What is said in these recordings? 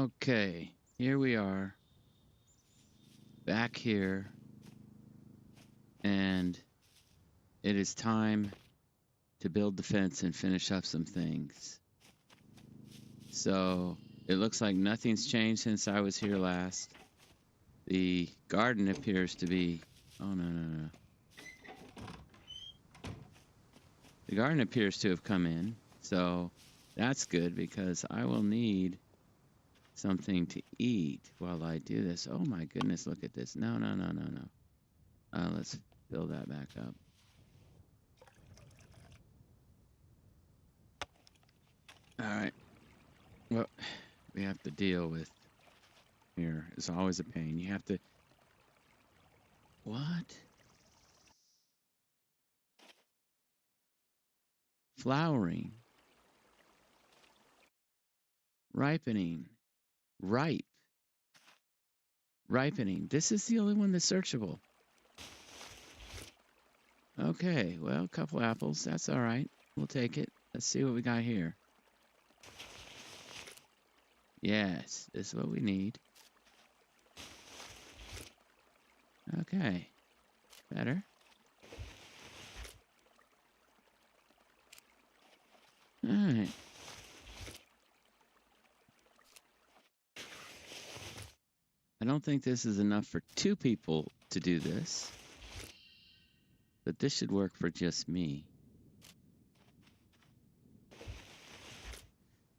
Okay, here we are, back here, and it is time to build the fence and finish up some things. So it looks like nothing's changed since I was here last. The garden appears to be... Oh, no. The garden appears to have come in, so that's good because I will need something to eat while I do this. Oh my goodness, look at this. No. Let's fill that back up. All right. Well, we have to deal with here. It's always a pain. You have to... What? Flowering. Ripening. Ripe. Ripening. This is the only one that's searchable. Okay, well, a couple apples. That's all right. We'll take it. Let's see what we got here. Yes, this is what we need. Okay. Better. All right. I don't think this is enough for 2 people to do this, but this should work for just me.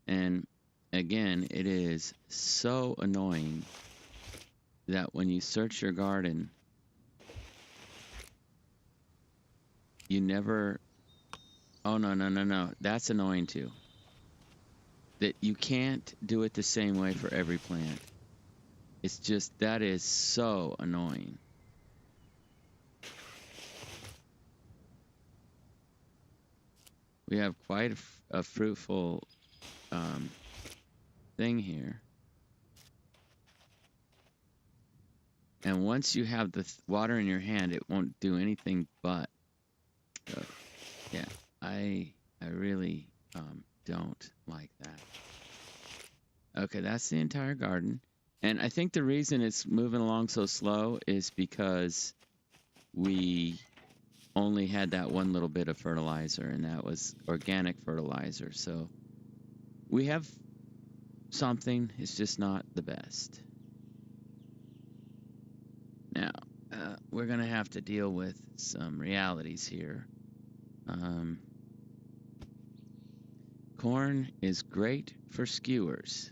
And again, it is so annoying that when you search your garden, you never... Oh, no. That's annoying too. That you can't do it the same way for every plant. It's just, that is so annoying. We have quite a fruitful thing here. And once you have the water in your hand, it won't do anything but. So, yeah, I really don't like that. Okay, that's the entire garden. And I think the reason it's moving along so slow is because we only had that one little bit of fertilizer, and that was organic fertilizer. So we have something, it's just not the best. Now, we're going to have to deal with some realities here. Corn is great for skewers.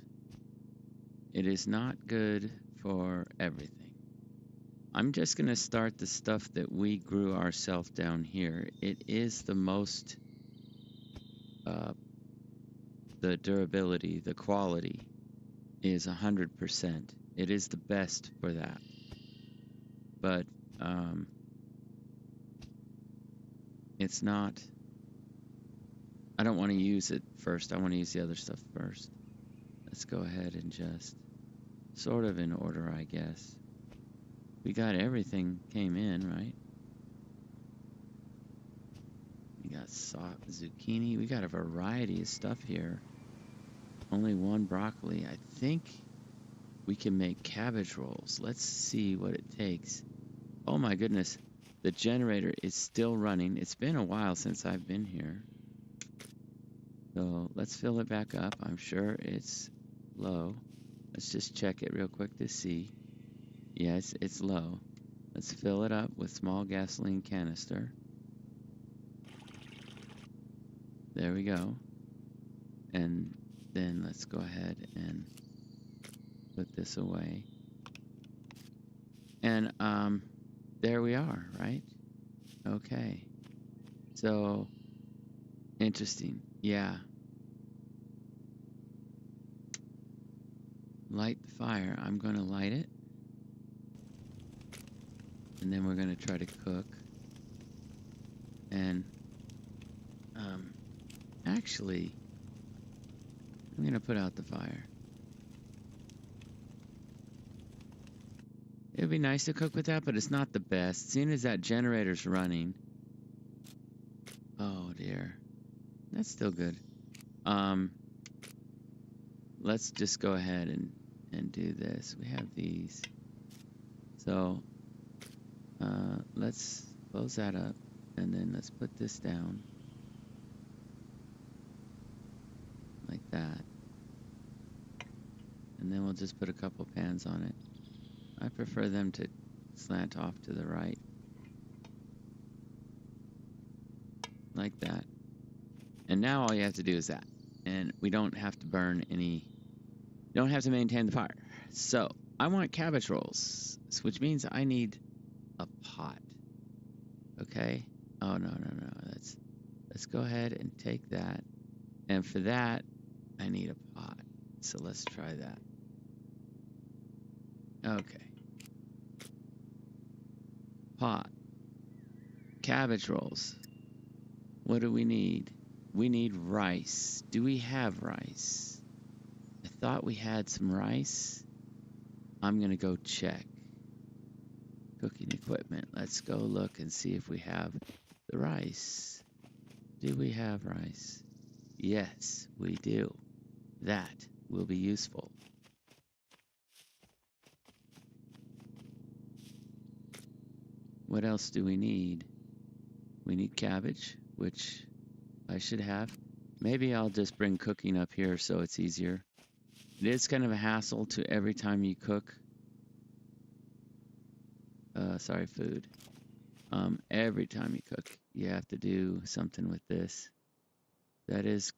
It is not good for everything. I'm just going to start the stuff that we grew ourselves down here. It is the most, the durability, the quality is 100%. It is the best for that. But it's not... I don't want to use it first. I want to use the other stuff first. Let's go ahead and just sort of in order, I guess. We got everything came in, right? We got zucchini. We got a variety of stuff here. Only one broccoli. I think we can make cabbage rolls. Let's see what it takes. Oh my goodness. The generator is still running. It's been a while since I've been here. So let's fill it back up. I'm sure it's low. Let's just check it real quick to see. Yes, it's low. Let's fill it up with small gasoline canister. There we go. And then let's go ahead and put this away. And there we are, right? Okay. So interesting. Yeah. Light the fire. I'm going to light it. And then we're going to try to cook. And actually, I'm going to put out the fire. It would be nice to cook with that, but it's not the best. Seeing as that generator's running. Oh dear. That's still good. Let's just go ahead and and do this. We have these. So let's close that up, and then let's put this down like that. And then we'll just put a couple pans on it. I prefer them to slant off to the right. Like that. And now all you have to do is that. And we don't have to burn any, don't have to maintain the fire. So I want cabbage rolls, which means I need a pot. Okay? Oh, no. Let's go ahead and take that. And for that, I need a pot. So let's try that. Okay. Pot. Cabbage rolls. What do we need? We need rice. Do we have rice? I thought we had some rice. I'm going to go check. Cooking equipment. Let's go look and see if we have the rice. Do we have rice? Yes, we do. That will be useful. What else do we need? We need cabbage, which I should have. Maybe I'll just bring cooking up here so it's easier. It is kind of a hassle to every time you cook. Food. Every time you cook, you have to do something with this. That is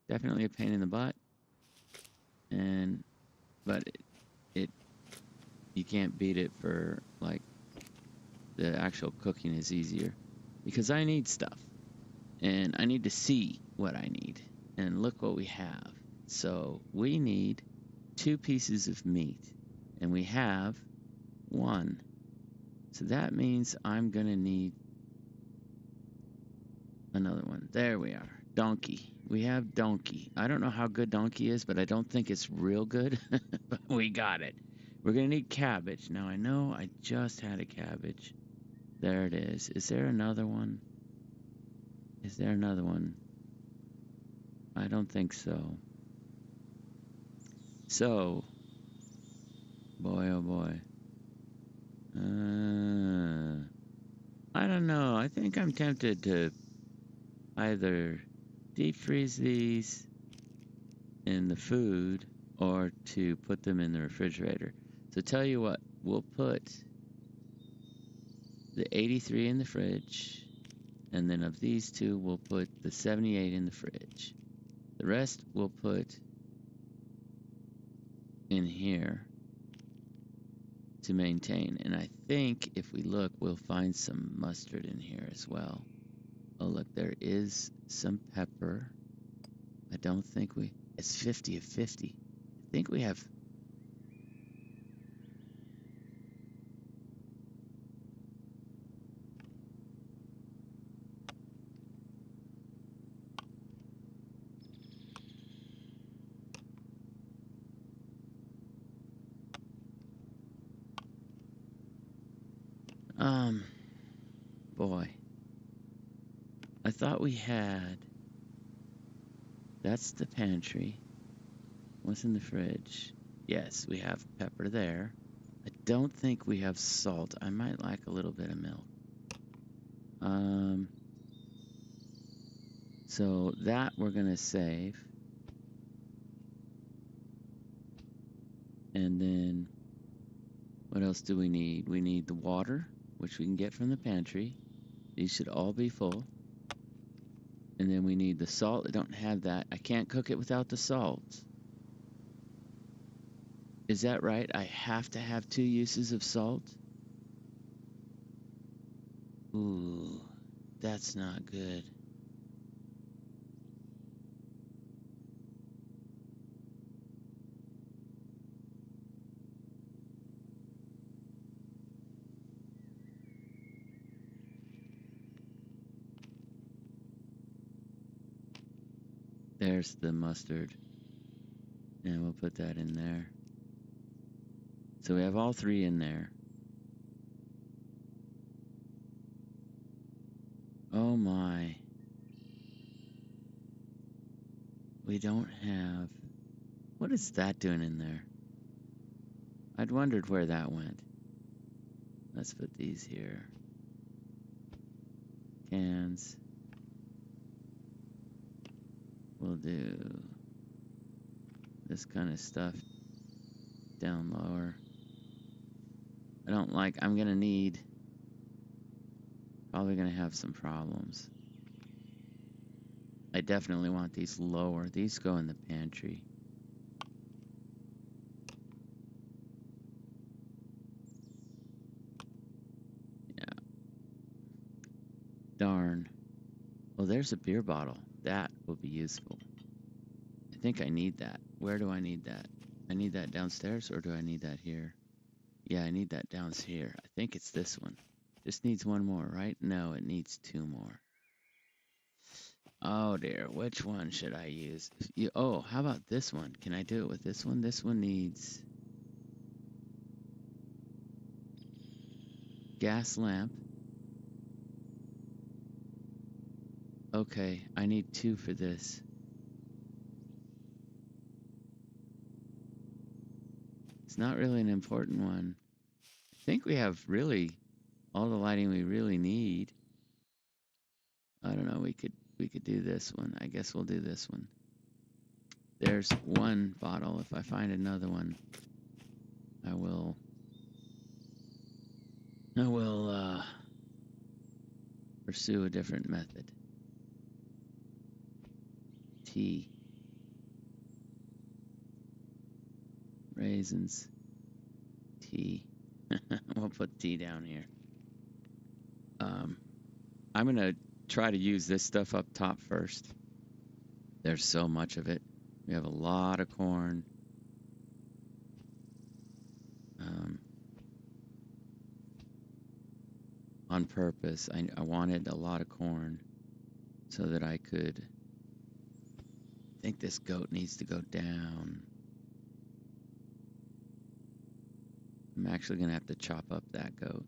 definitely a pain in the butt. But you can't beat it for, like, the actual cooking is easier. Because I need stuff. And I need to see what I need. And look what we have. So we need 2 pieces of meat. And we have 1. So that means I'm going to need another one. There we are. Donkey. We have donkey. I don't know how good donkey is, but I don't think it's real good. But we got it. We're going to need cabbage. Now I know I just had a cabbage. There it is. Is there another one? Is there another one? I don't think so. So, boy, oh boy. I don't know. I think I'm tempted to either deep freeze these in the food or to put them in the refrigerator. So tell you what, we'll put the 83 in the fridge, and then of these 2, we'll put the 78 in the fridge. The rest we'll put in here to maintain. And I think if we look, we'll find some mustard in here as well. Oh, look, there is some pepper. I don't think it's 50 of 50. I think we have. Boy. I thought we had. That's the pantry. What's in the fridge? Yes, we have pepper there. I don't think we have salt. I might like a little bit of milk. So that we're gonna save. And then what else do we need? We need the water, which we can get from the pantry. These should all be full. And then we need the salt. I don't have that. I can't cook it without the salt. Is that right? I have to have 2 uses of salt? Ooh, that's not good. There's the mustard. And we'll put that in there. So we have all 3 in there. Oh my. We don't have. What is that doing in there? I'd wondered where that went. Let's put these here. Cans. We'll do this kind of stuff down lower. I'm gonna need, probably gonna have some problems. I definitely want these lower. These go in the pantry. Yeah. Darn. Well, there's a beer bottle. That will be useful. I think I need that. Where do I need that? I need that downstairs, or do I need that here? Yeah, I need that down here. I think it's this one. Just needs one more, right? No, it needs two more. Oh dear, which one should I use? Oh, how about this one? Can I do it with this one? This one needs gas lamp. Okay, I need two for this. It's not really an important one. I think we have really all the lighting we really need. I don't know, we could do this one. I guess we'll do this one. There's one bottle. If I find another one, I will pursue a different method. Tea. Raisins. Tea. We'll put tea down here. I'm going to try to use this stuff up top first. There's so much of it. We have a lot of corn. On purpose, I wanted a lot of corn so that I could. I think this goat needs to go down. I'm actually going to have to chop up that goat.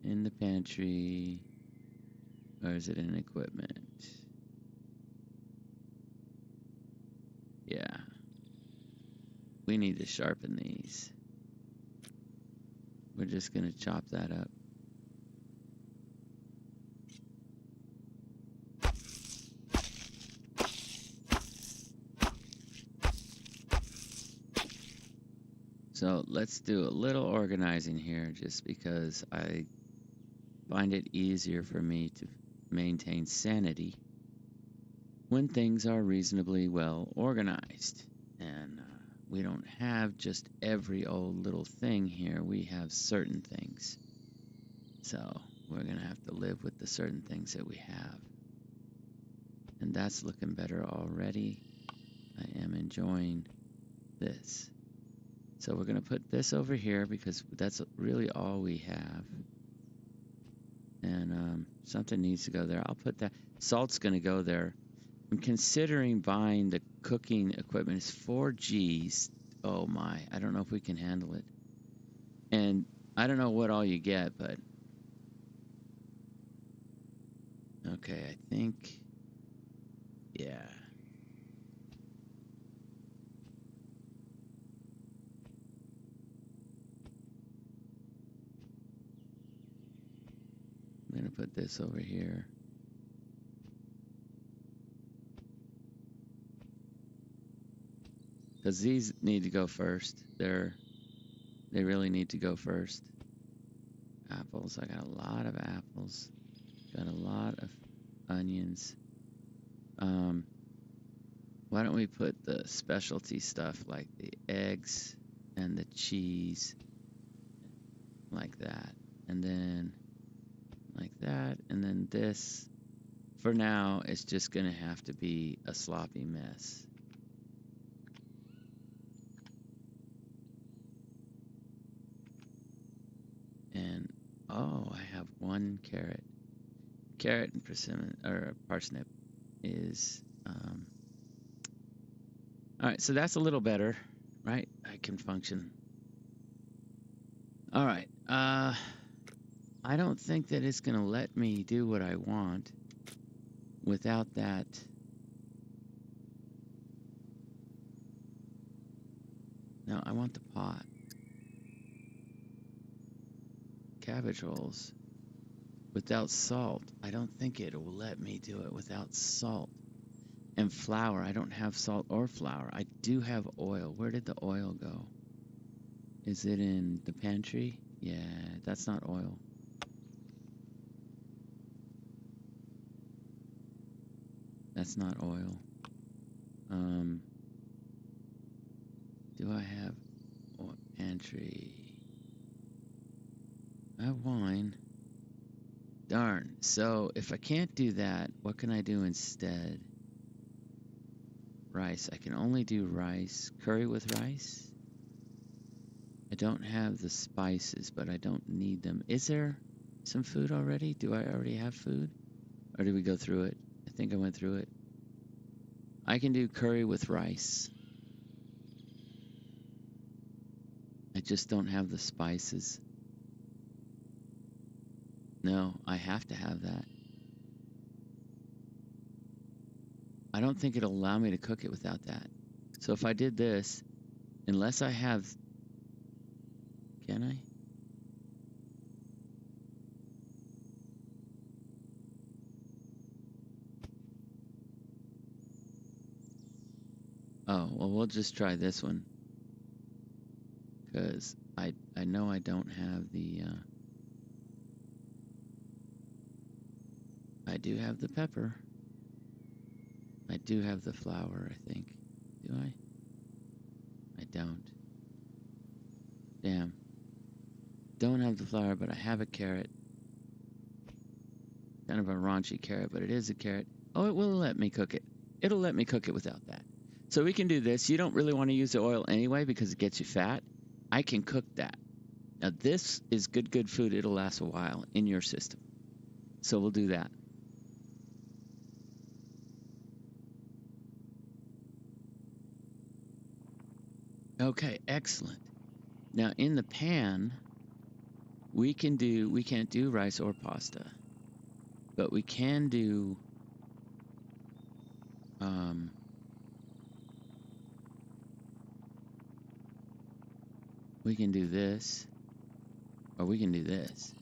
In the pantry. Or is it in equipment? Yeah. We need to sharpen these. We're just going to chop that up. So let's do a little organizing here, just because I find it easier for me to maintain sanity when things are reasonably well organized. And we don't have just every old little thing here. We have certain things. So we're going to have to live with the certain things that we have. And that's looking better already. I am enjoying this. So we're going to put this over here because that's really all we have. And something needs to go there. I'll put that. Salt's going to go there. I'm considering buying the cooking equipment. It's 4 Gs. Oh my, I don't know if we can handle it. And I don't know what all you get, but okay, I think, yeah. I'm going to put this over here. Because these need to go first. They really need to go first. Apples. I got a lot of apples. Got a lot of onions. Why don't we put the specialty stuff like the eggs and the cheese like that. And then like that. And then this, for now, it's just going to have to be a sloppy mess. And, oh, I have one carrot. Carrot and persimmon, or parsnip is, all right, so that's a little better, right? I can function. All right, I don't think that it's going to let me do what I want without that. I want the pot. Cabbage rolls. Without salt. I don't think it will let me do it without salt. And flour. I don't have salt or flour. I do have oil. Where did the oil go? Is it in the pantry? Yeah, that's not oil. That's not oil. Do I have oil? Pantry? I have wine. Darn. So if I can't do that, what can I do instead? Rice. I can only do rice. Curry with rice? I don't have the spices, but I don't need them. Is there some food already? Do I already have food? Or did we go through it? I think I went through it. I can do curry with rice. I just don't have the spices. No, I have to have that. I don't think it'll allow me to cook it without that. So if I did this, unless I have... Can I? Oh, well, we'll just try this one. Because I know I don't have the... I do have the pepper. I do have the flour, I think. Do I? I don't. Damn. Don't have the flour, but I have a carrot. Kind of a raunchy carrot, but it is a carrot. Oh, it will let me cook it. It'll let me cook it without that. So we can do this. You don't really want to use the oil anyway because it gets you fat. I can cook that. Now this is good food. It'll last a while in your system. So we'll do that. Okay, excellent. Now in the pan, we can't do rice or pasta, but we can do we can do this, or we can do this.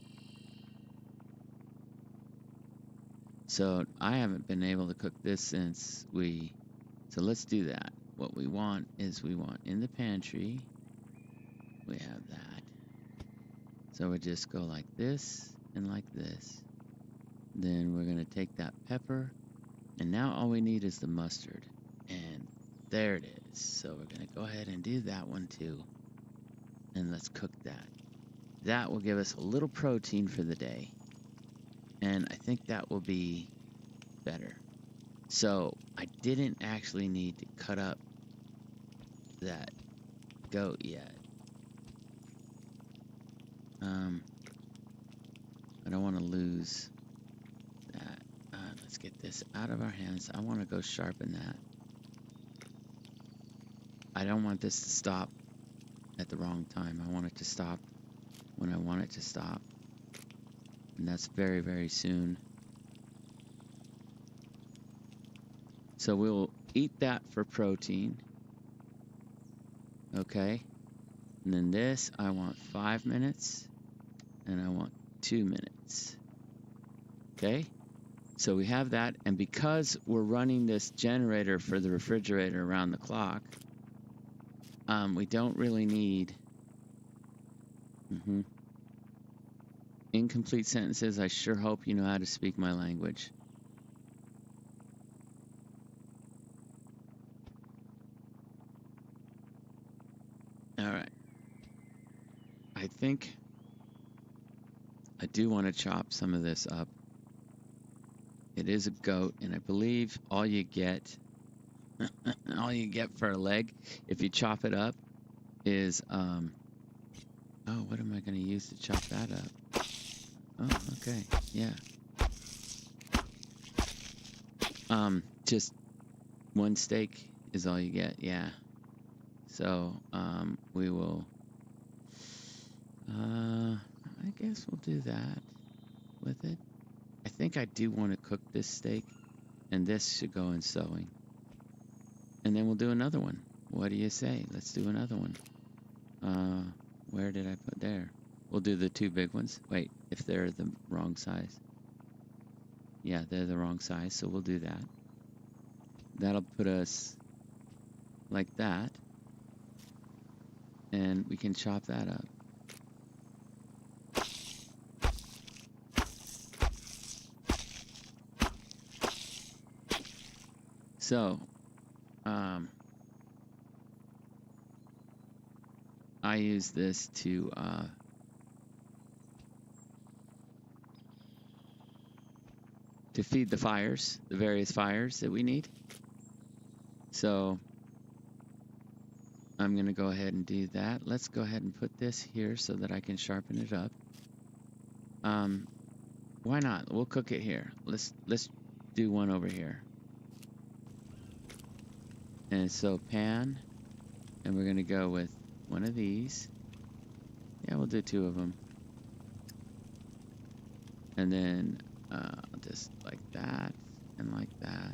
So I haven't been able to cook this since so let's do that. What we want is in the pantry, we have that. So we just go like this and like this. Then we're going to take that pepper, and now all we need is the mustard. And there it is. So we're going to go ahead and do that one too. And let's cook that. That will give us a little protein for the day. And I think that will be better. So I didn't actually need to cut up that goat yet. I don't want to lose that. Let's get this out of our hands. I want to go sharpen that. I don't want this to stop at the wrong time. I want it to stop when I want it to stop. And that's very, very soon. So we'll eat that for protein. Okay. And then this, I want 5 minutes. And I want 2 minutes. Okay. So we have that. And because we're running this generator for the refrigerator around the clock, we don't really need incomplete sentences. I sure hope you know how to speak my language. All right. I think I do want to chop some of this up. It is a goat, and I believe all you get for a leg, if you chop it up, is oh, what am I going to use to chop that up? Oh, okay, yeah. Just one steak is all you get, yeah. So, we will, I guess we'll do that with it. I think I do want to cook this steak, and this should go in sewing. And then we'll do another one. What do you say? Let's do another one. Where did I put there? We'll do the 2 big ones. Wait, if they're the wrong size. Yeah, they're the wrong size, so we'll do that. That'll put us like that. And we can chop that up. So, I use this to feed the fires, the various fires that we need. So I'm going to go ahead and do that. Let's go ahead and put this here so that I can sharpen it up. Why not? We'll cook it here. Let's do one over here. And so pan, and we're going to go with one of these. Yeah, we'll do 2 of them. And then just like that and like that.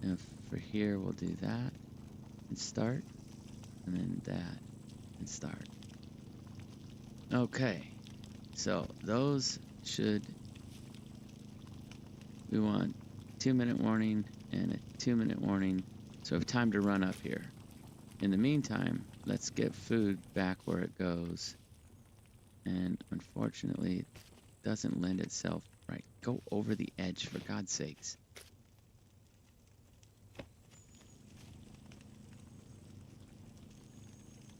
And for here, we'll do that and start. And then that and start. Okay. So those should... We want 2-minute warning and a 2-minute warning. So we have time to run up here. In the meantime, let's get food back where it goes. And unfortunately, it doesn't lend itself right. Go over the edge, for God's sakes.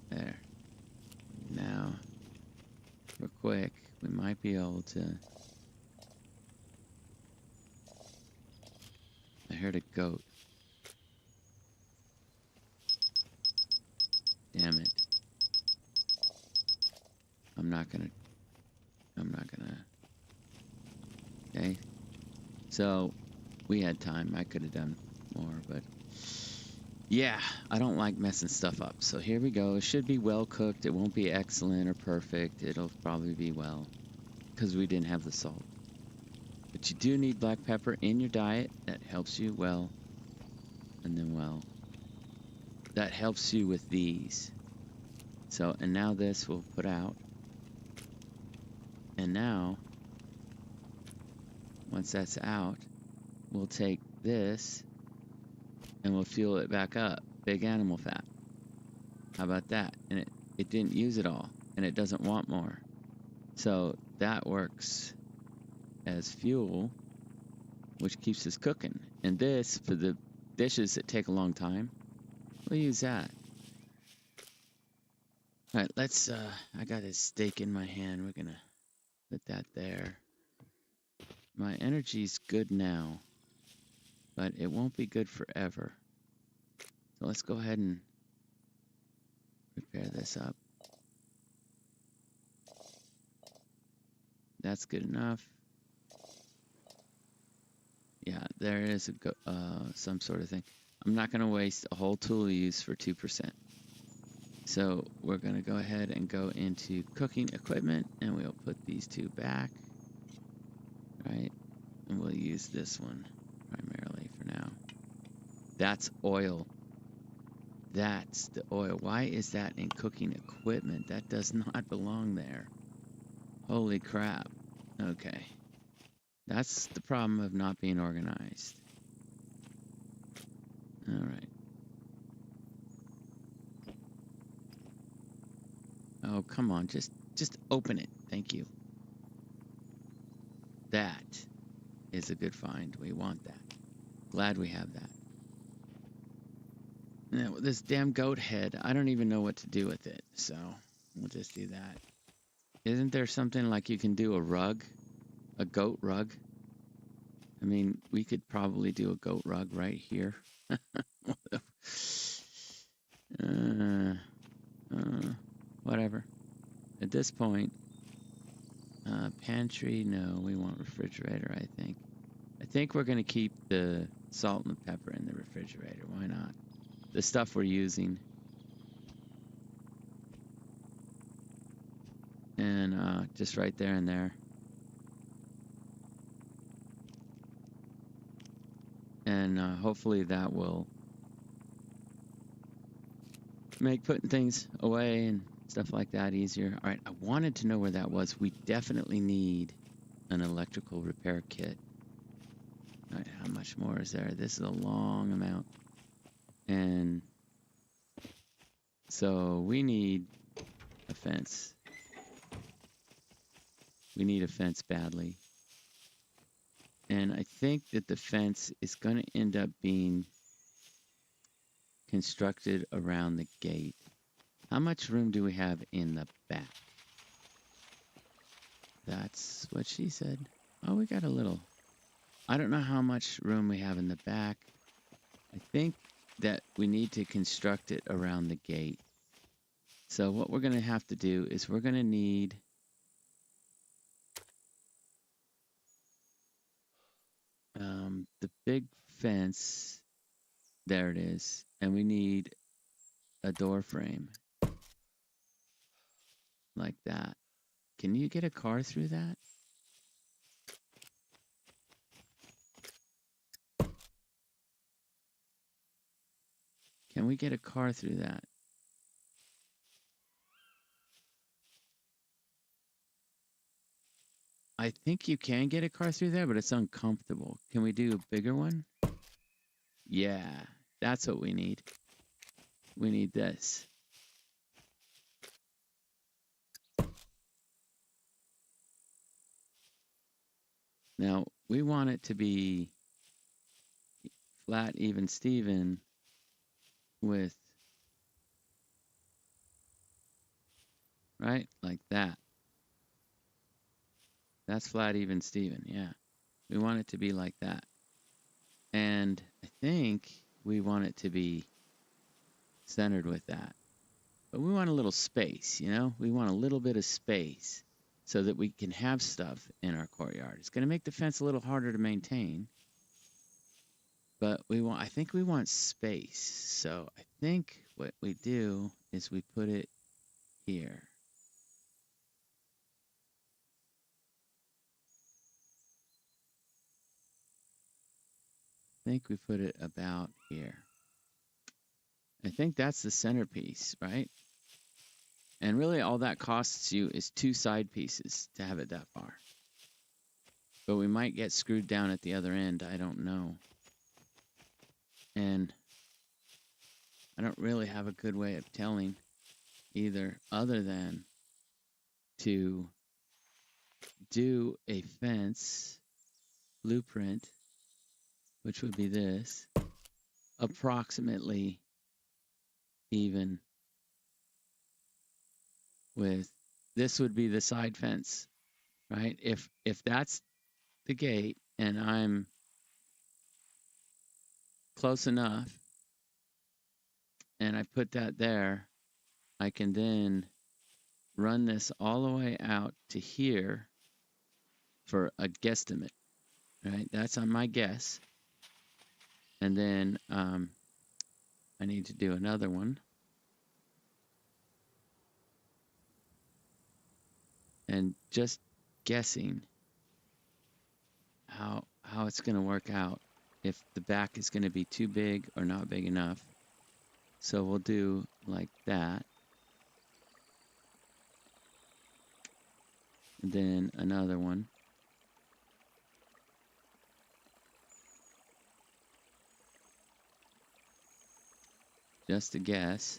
There. Now, real quick, we might be able to... I heard a goat. Damn it. I'm not gonna. Okay. So, we had time. I could have done more, but... Yeah, I don't like messing stuff up. So here we go. It should be well cooked. It won't be excellent or perfect. It'll probably be well, because we didn't have the salt. But you do need black pepper in your diet. That helps you well. And then well. That helps you with these. So, and now this we'll put out. And now, once that's out, we'll take this and we'll fuel it back up. Big animal fat. How about that? And it didn't use it all, and it doesn't want more. So that works as fuel, which keeps us cooking. And this, for the dishes that take a long time, we'll use that. All right, let's, I got a steak in my hand. We're gonna put that there. My energy's good now, but it won't be good forever. So let's go ahead and repair this up. That's good enough. Yeah, there is some sort of thing. I'm not going to waste a whole tool use for 2%. So we're going to go ahead and go into cooking equipment, and we'll put these 2 back. Right? And we'll use this one primarily for now. That's oil. That's the oil. Why is that in cooking equipment? That does not belong there. Holy crap. Okay. That's the problem of not being organized. All right. Oh, come on. Just open it. Thank you. That is a good find. We want that. Glad we have that. Now, this damn goat head, I don't even know what to do with it. So, we'll just do that. Isn't there something like you can do a rug? A goat rug? I mean, we could probably do a goat rug right here. Whatever. At this point, pantry, no, we want refrigerator, I think. I think we're going to keep the salt and the pepper in the refrigerator. Why not? The stuff we're using. And just right there and there. And hopefully that will make putting things away and stuff like that easier. All right, I wanted to know where that was. We definitely need an electrical repair kit. All right, how much more is there? This is a long amount. And so we need a fence. We need a fence badly. And I think that the fence is going to end up being constructed around the gate. How much room do we have in the back? That's what she said. Oh, we got a little. I don't know how much room we have in the back. I think that we need to construct it around the gate. So what we're going to have to do is we're going to need the big fence. There it is. And we need a door frame like that. Can you get a car through that? Can we get a car through that? I think you can get a car through there, but it's uncomfortable. Can we do a bigger one? Yeah, that's what we need. We need this. Now, we want it to be flat, even, Steven with, right? Like that. That's flat, even, Steven, yeah. We want it to be like that. And I think we want it to be centered with that. But we want a little space, you know? We want a little bit of space so that we can have stuff in our courtyard. It's going to make the fence a little harder to maintain. But I think we want space. So I think what we do is we put it here. I think we put it about here. I think that's the centerpiece, right? And really all that costs you is 2 side pieces to have it that far. But we might get screwed down at the other end. I don't know. And I don't really have a good way of telling either, other than to do a fence blueprint, which would be this, approximately even with, this would be the side fence, right? If that's the gate and I'm close enough and I put that there, I can then run this all the way out to here for a guesstimate, right? That's on my guess. And then I need to do another one. And just guessing how it's going to work out, if the back is going to be too big or not big enough. So we'll do like that. And then another one. Just to guess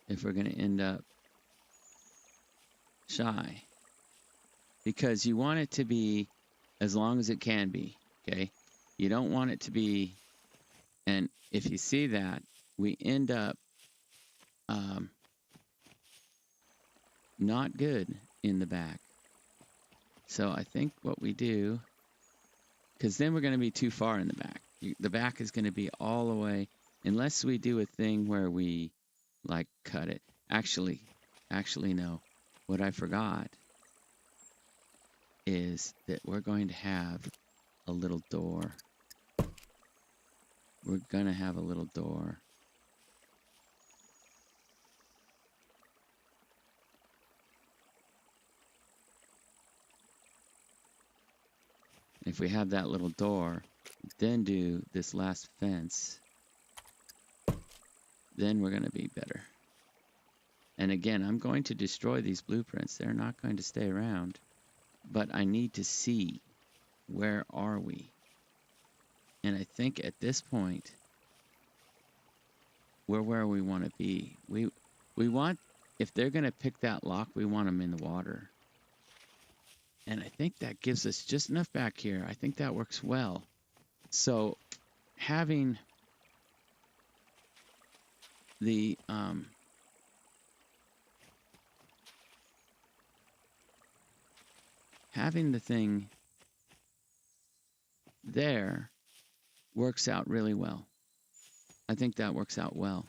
if we're going to end up shy. Because you want it to be as long as it can be, okay? You don't want it to be, and if you see that, we end up not good in the back. So I think what we do, because then we're going to be too far in the back. The back is going to be all the way, unless we do a thing where we like cut it. Actually no. What I forgot is that we're going to have a little door. We're going to have a little door. If we have that little door, then do this last fence, then we're going to be better. And again, I'm going to destroy these blueprints. They're not going to stay around. But I need to see, where are we? And I think at this point, we're where we want to be. We want, if they're going to pick that lock, we want them in the water. And I think that gives us just enough back here. I think that works well. So having the thing there works out really well. I think that works out well.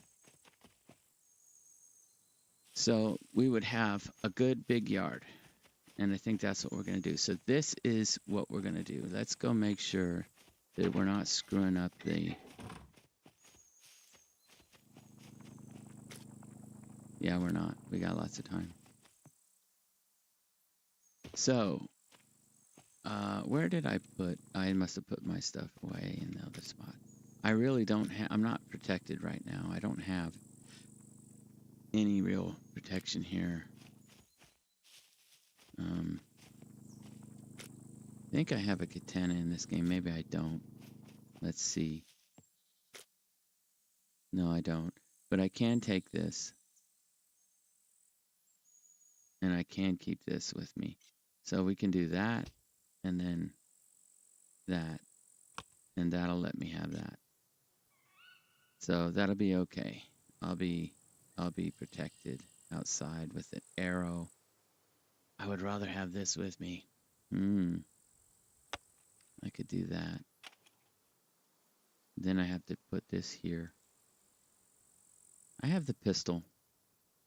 So we would have a good big yard. And I think that's what we're going to do. So this is what we're going to do. Let's go make sure that we're not screwing up the... Yeah, we're not. We got lots of time. So, where did I put... I must have put my stuff away in the other spot. I really don't have... I'm not protected right now. I don't have any real protection here. I think I have a katana in this game. Maybe I don't. Let's see. No, I don't. But I can take this. And I can keep this with me. So we can do that. And then that. And that'll let me have that. So that'll be okay. I'll be protected outside with an arrow. I would rather have this with me. I could do that. Then I have to put this here. I have the pistol.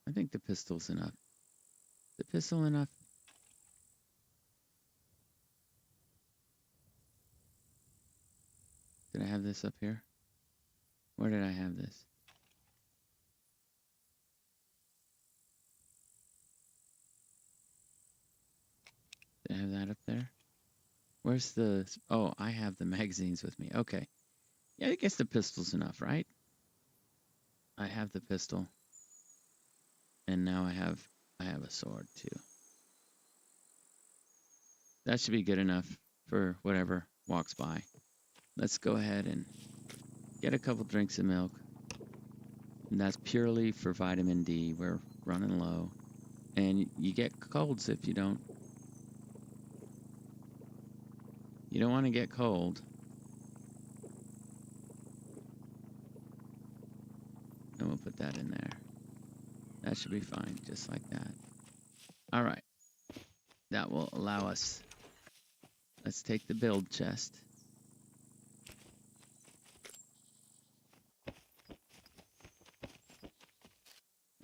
I think the pistol's enough. The pistol enough? Did I have this up here? Where did I have this? Did I have that up there? Where's the... Oh, I have the magazines with me. Okay. Yeah, I guess the pistol's enough, right? I have the pistol. And now I have a sword, too. That should be good enough for whatever walks by. Let's go ahead and get a couple drinks of milk. And that's purely for vitamin D. We're running low. And you get colds if you don't. You don't want to get cold. And we'll put that in there. That should be fine, just like that. All right. That will allow us. Let's take the build chest.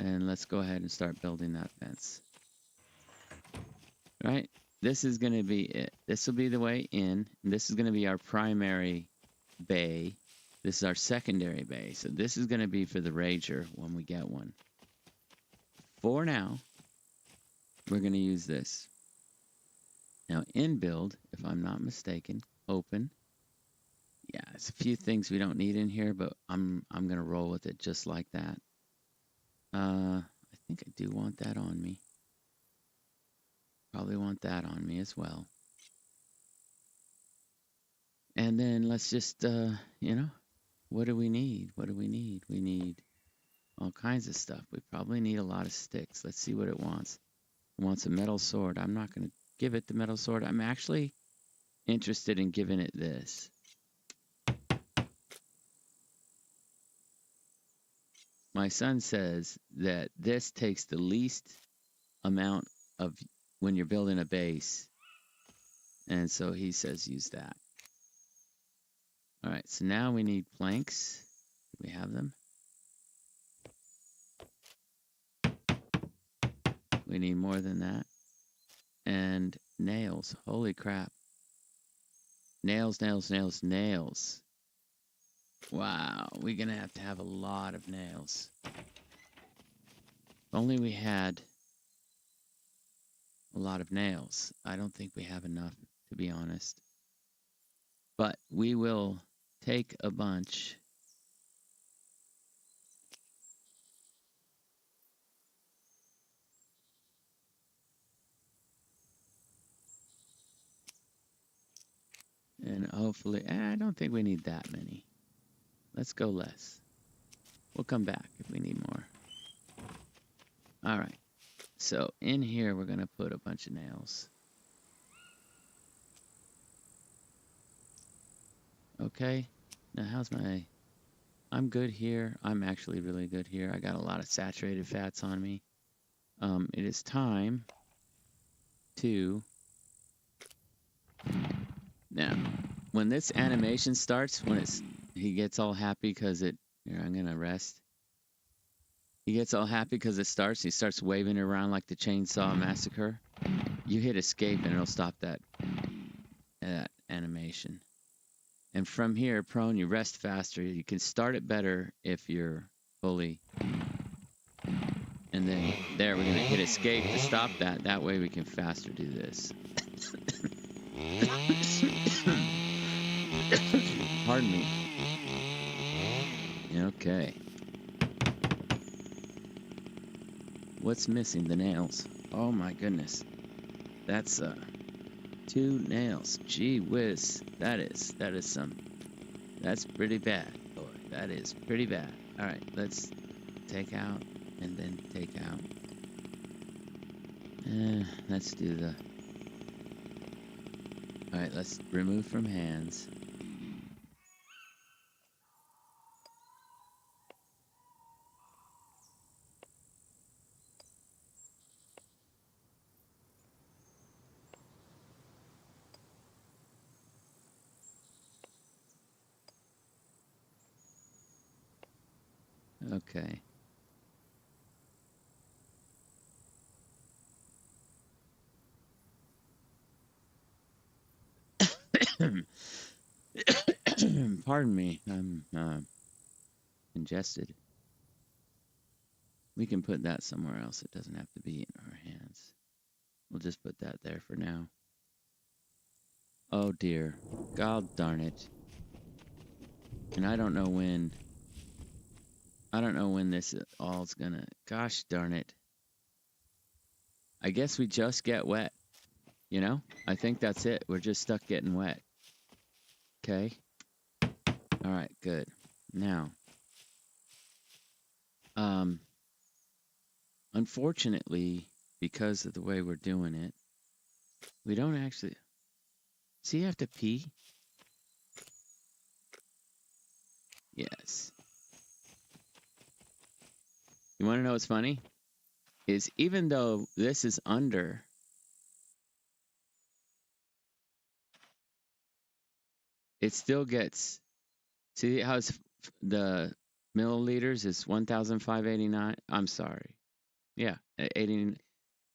And let's go ahead and start building that fence. Right? This is going to be it. This will be the way in. And this is going to be our primary bay. This is our secondary bay. So this is going to be for the Rager when we get one. For now, we're going to use this. Now in build, if I'm not mistaken, open. Yeah, it's a few things we don't need in here, but I'm going to roll with it just like that. I think I do want that on me. Probably want that on me as well. And then let's just, you know, what do we need? What do we need? We need all kinds of stuff. We probably need a lot of sticks. Let's see what it wants. It wants a metal sword. I'm not going to give it the metal sword. I'm actually interested in giving it this. My son says that this takes the least amount of when you're building a base. And so he says use that. All right, so now we need planks. Do we have them? We need more than that. And nails. Holy crap. Nails, nails, nails, nails. Wow, we're going to have a lot of nails. If only we had a lot of nails. I don't think we have enough, to be honest. But we will take a bunch. And hopefully, I don't think we need that many. Let's go less. We'll come back if we need more. All right. So in here, we're going to put a bunch of nails. Okay. Now, how's my... I'm good here. I'm actually really good here. I got a lot of saturated fats on me. It is time to... Now, when this animation starts, when he gets all happy because it... Here, I'm going to rest. He gets all happy because it starts. He starts waving it around like the Chainsaw Massacre. You hit escape and it'll stop that animation. And from here, prone, you rest faster. You can start it better if you're fully. And then there, we're going to hit escape to stop that. That way we can faster do this. Pardon me. Okay. What's missing? The nails. Oh my goodness. That's 2 nails. Gee whiz. That's pretty bad, boy. That is pretty bad. All right, let's take out and then take out. Let's do the... All right, let's remove from hands. Okay. Pardon me. I'm congested. We can put that somewhere else. It doesn't have to be in our hands. We'll just put that there for now. Oh dear. God darn it. And I don't know when this all's gonna... Gosh darn it. I guess we just get wet. You know? I think that's it. We're just stuck getting wet. Okay. All right, good. Now, unfortunately, because of the way we're doing it, we don't actually... See, you have to pee? Yes. You want to know what's funny? Is even though this is under... It still gets... See how the milliliters is 1,589? I'm sorry. Yeah, 80,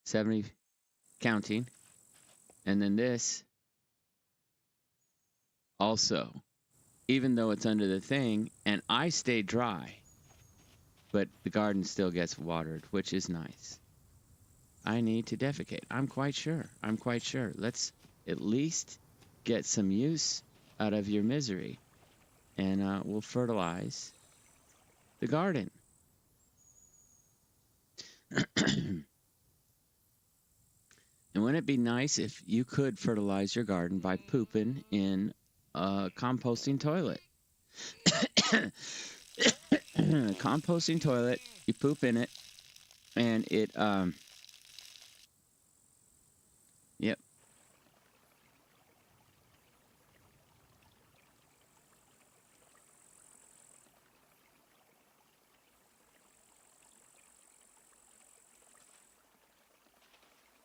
70, counting. And then this also, even though it's under the thing, and I stay dry, but the garden still gets watered, which is nice. I need to defecate. I'm quite sure. Let's at least get some use out of your misery, and we'll fertilize the garden. And wouldn't it be nice if you could fertilize your garden by pooping in a composting toilet? Composting toilet, you poop in it, and it, yep.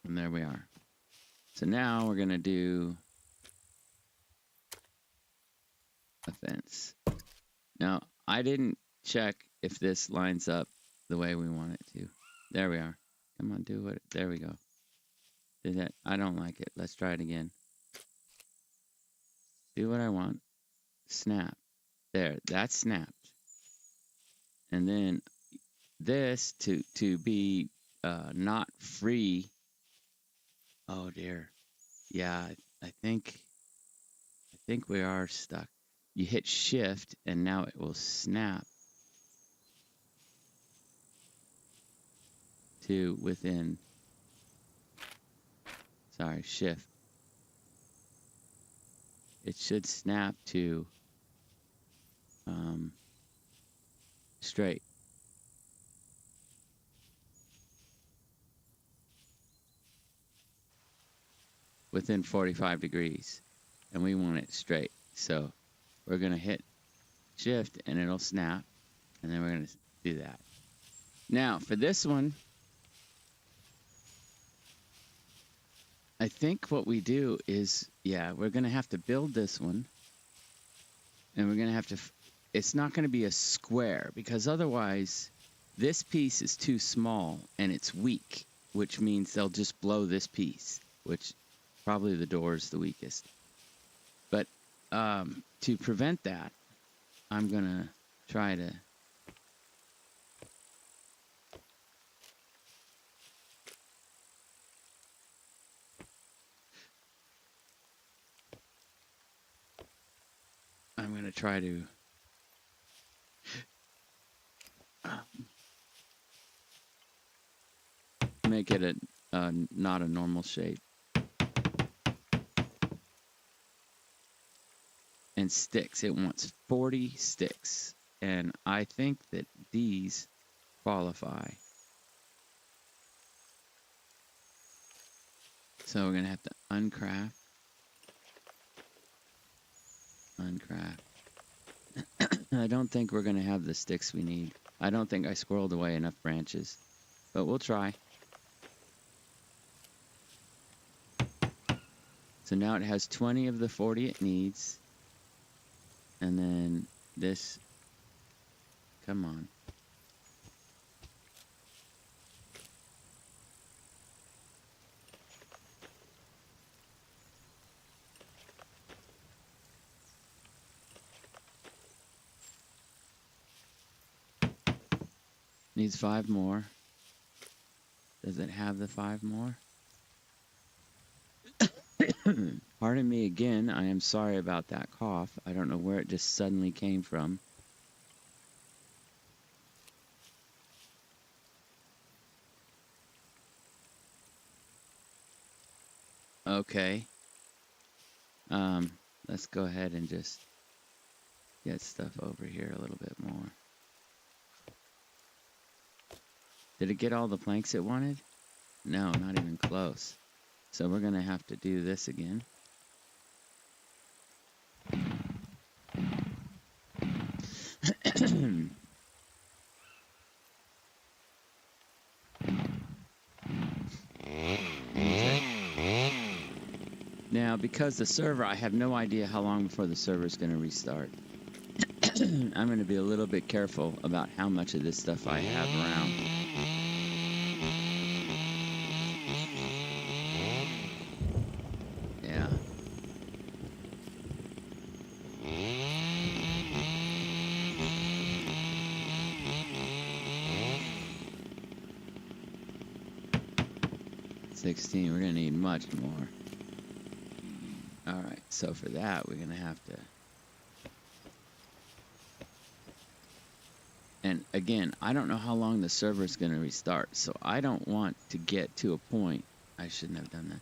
And there we are. So now we're going to do a fence. Now, I didn't check if this lines up the way we want it to. There we are. Come on, do it. There we go. Did that? I don't like it. Let's try it again. Do what I want. Snap. There, that's snapped. And then this to be not free. Oh dear. Yeah, I think we are stuck. You hit shift and now it will snap to within. Sorry, shift. it should snap to straight. Within 45 degrees. And we want it straight. So we're going to hit shift and it'll snap. And then we're going to do that. Now for this one, I think what we do is, we're going to have to build this one. And we're going to have to, it's not going to be a square because otherwise this piece is too small and it's weak, which means they'll just blow this piece, which probably the door is the weakest. But to prevent that, I'm going to try to make it not a normal shape. And sticks. It wants 40 sticks. And I think that these qualify. So we're going to have to uncraft. I don't think we're going to have the sticks we need. I don't think I squirreled away enough branches. But we'll try. So now it has 20 of the 40 it needs. And then this, come on. Needs 5 more. Does it have the 5 more? Pardon me again. I am sorry about that cough. I don't know where it just suddenly came from. Okay. Let's go ahead and just get stuff over here a little bit more. Did it get all the planks it wanted? No, not even close. So we're going to have to do this again. Now, because the server, I have no idea how long before the server is going to restart. I'm going to be a little bit careful about how much of this stuff I have around. Yeah. $16. We're going to need much more. All right. So for that, we're going to have to. And again, I don't know how long the server is going to restart, so I don't want to get to a point, I shouldn't have done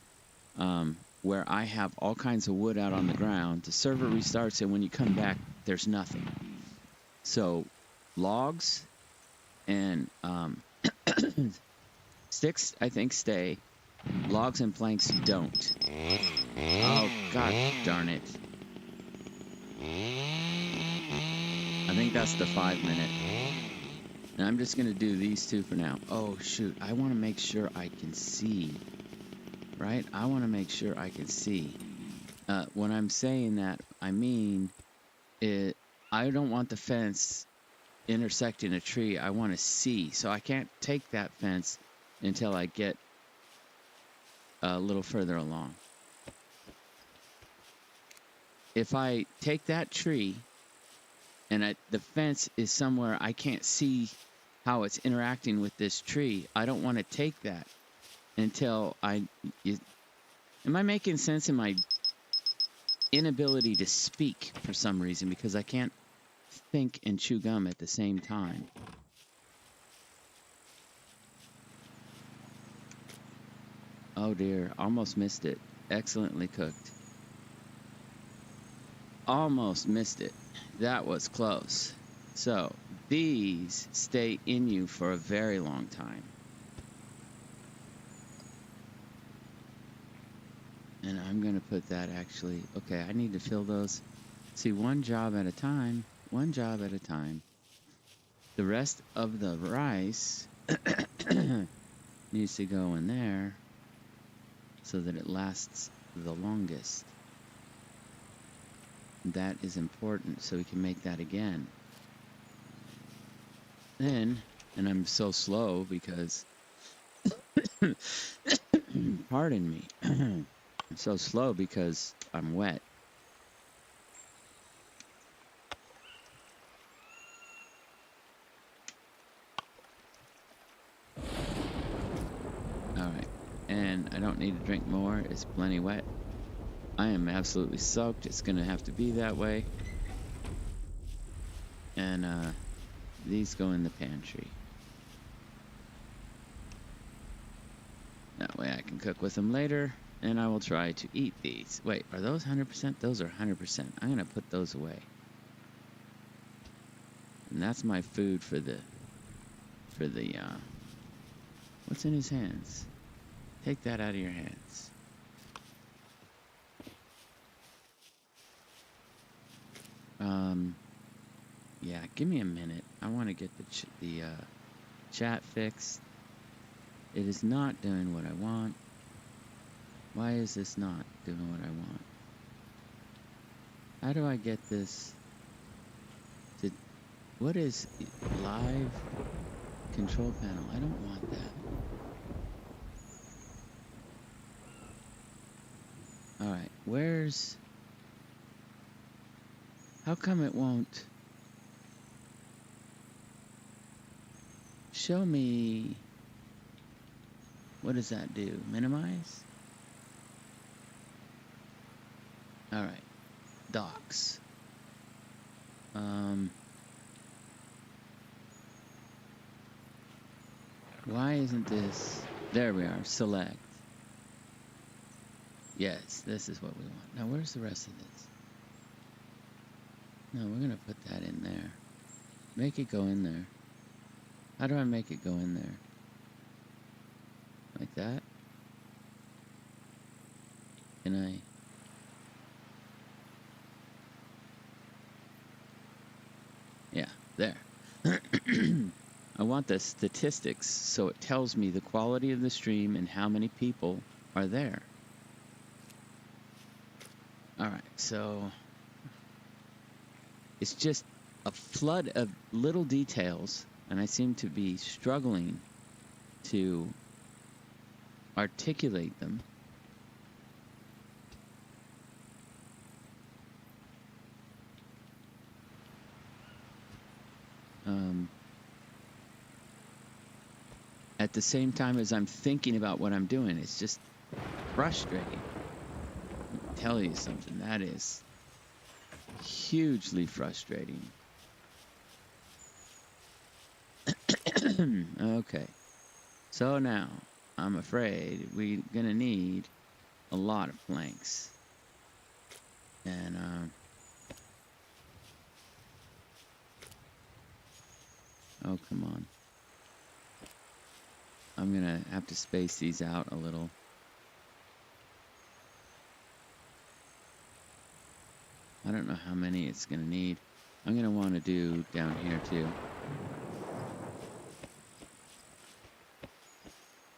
that, where I have all kinds of wood out on the ground. The server restarts, and when you come back, there's nothing. So logs and sticks, I think, stay. Logs and planks don't. Oh, God darn it. I think that's the 5 minute. And I'm just going to do these two for now. Oh, shoot. I want to make sure I can see. Right? I want to make sure I can see. When I'm saying that, I mean, I don't want the fence intersecting a tree. I want to see. So I can't take that fence until I get a little further along. If I take that tree and the fence is somewhere I can't see how it's interacting with this tree, I don't want to take that until am I making sense in my inability to speak for some reason, because I can't think and chew gum at the same time? Oh dear, almost missed it. Excellently cooked. almost missed it. That was close. So these stay in you for a very long time. And I'm going to put that actually, okay, I need to fill those. See, one job at a time, one job at a time. The rest of the rice needs to go in there so that it lasts the longest. That is important, so we can make that again. Then, and I'm so slow because, pardon me, I'm so slow because I'm wet. Alright, and I don't need to drink more, it's plenty wet. I am absolutely soaked, it's going to have to be that way. And these go in the pantry. That way I can cook with them later, and I will try to eat these. Wait, are those 100%? Those are 100%. I'm going to put those away. And that's my food for the, what's in his hands? Take that out of your hands. Yeah, give me a minute. I want to get the chat fixed. It is not doing what I want. Why is this not doing what I want? How do I get this to... What is live control panel? I don't want that. Alright, where's... How come it won't... Show me... What does that do? Minimize? Alright. Docks. Why isn't this... There we are. Select. Yes, this is what we want. Now, where's the rest of this? No, we're going to put that in there. Make it go in there. How do I make it go in there? Like that? Can I... Yeah, there. I want the statistics so it tells me the quality of the stream and how many people are there. Alright, so... It's just a flood of little details, and I seem to be struggling to articulate them. At the same time as I'm thinking about what I'm doing, it's just frustrating. I'll tell you something, that is hugely frustrating. Okay, so now I'm afraid we're gonna need a lot of planks, and oh, come on. I'm gonna have to space these out a little. I don't know how many it's gonna need. I'm gonna want to do down here too.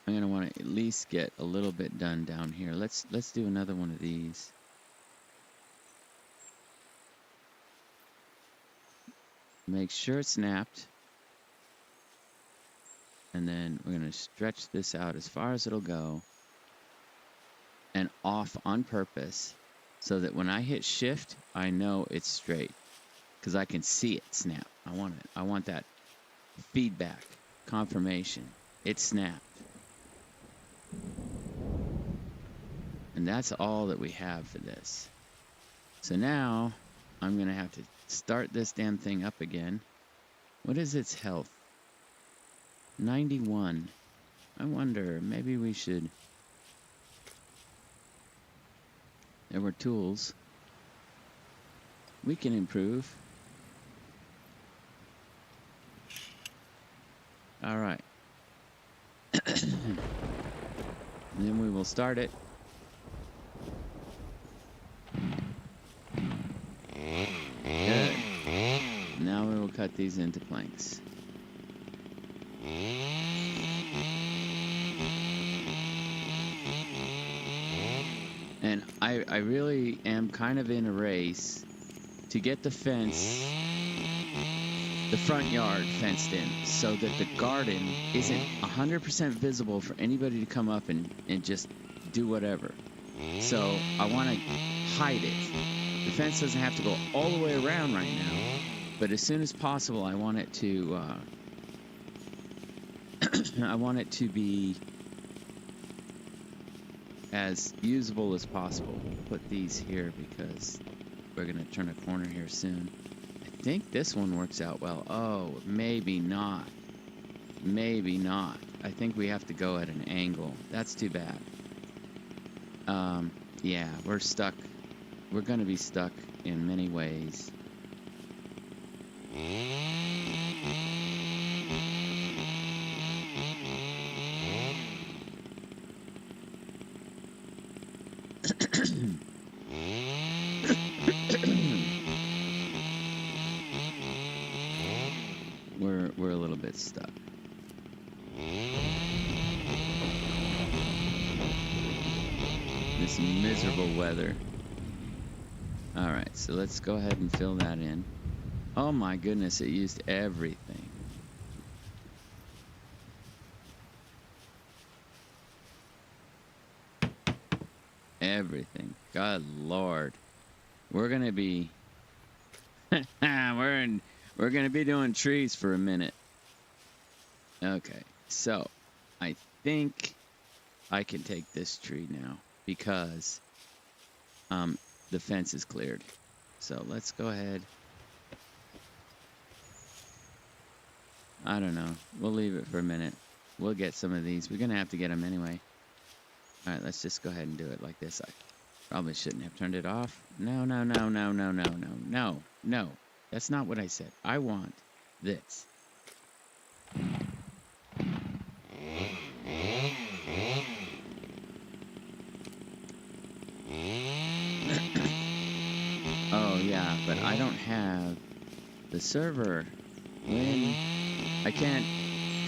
I'm gonna want to at least get a little bit done down here. Let's do another one of these. Make sure it's snapped. And then we're going to stretch this out as far as it'll go. And off on purpose. So that when I hit shift, I know it's straight. Because I can see it snap. I want it. I want that feedback, confirmation. It snapped. And that's all that we have for this. So now, I'm going to have to start this damn thing up again. What is its health? 91. I wonder, maybe we should... There were tools. We can improve. All right. And then we will start it. Good. Now we will cut these into planks. And I really am kind of in a race to get the fence, the front yard fenced in, so that the garden isn't 100% visible for anybody to come up and just do whatever. So I want to hide it. The fence doesn't have to go all the way around right now, but as soon as possible, I want it to I want it to be as usable as possible. We'll put these here because we're going to turn a corner here soon. I think this one works out well. Oh, maybe not. Maybe not. I think we have to go at an angle. That's too bad. Yeah, we're stuck. We're going to be stuck in many ways. We're a little bit stuck. This miserable weather. All right, so let's go ahead and fill that in. Oh my goodness, it used everything. Everything. God Lord. We're going to be we're going to be doing trees for a minute. Okay. So, I think I can take this tree now because the fence is cleared. So, let's go ahead. I don't know. We'll leave it for a minute. We'll get some of these. We're going to have to get them anyway. All right, let's just go ahead and do it like this. I probably shouldn't have turned it off. No. That's not what I said. I want this. Oh, yeah, but I don't have the server. When I can't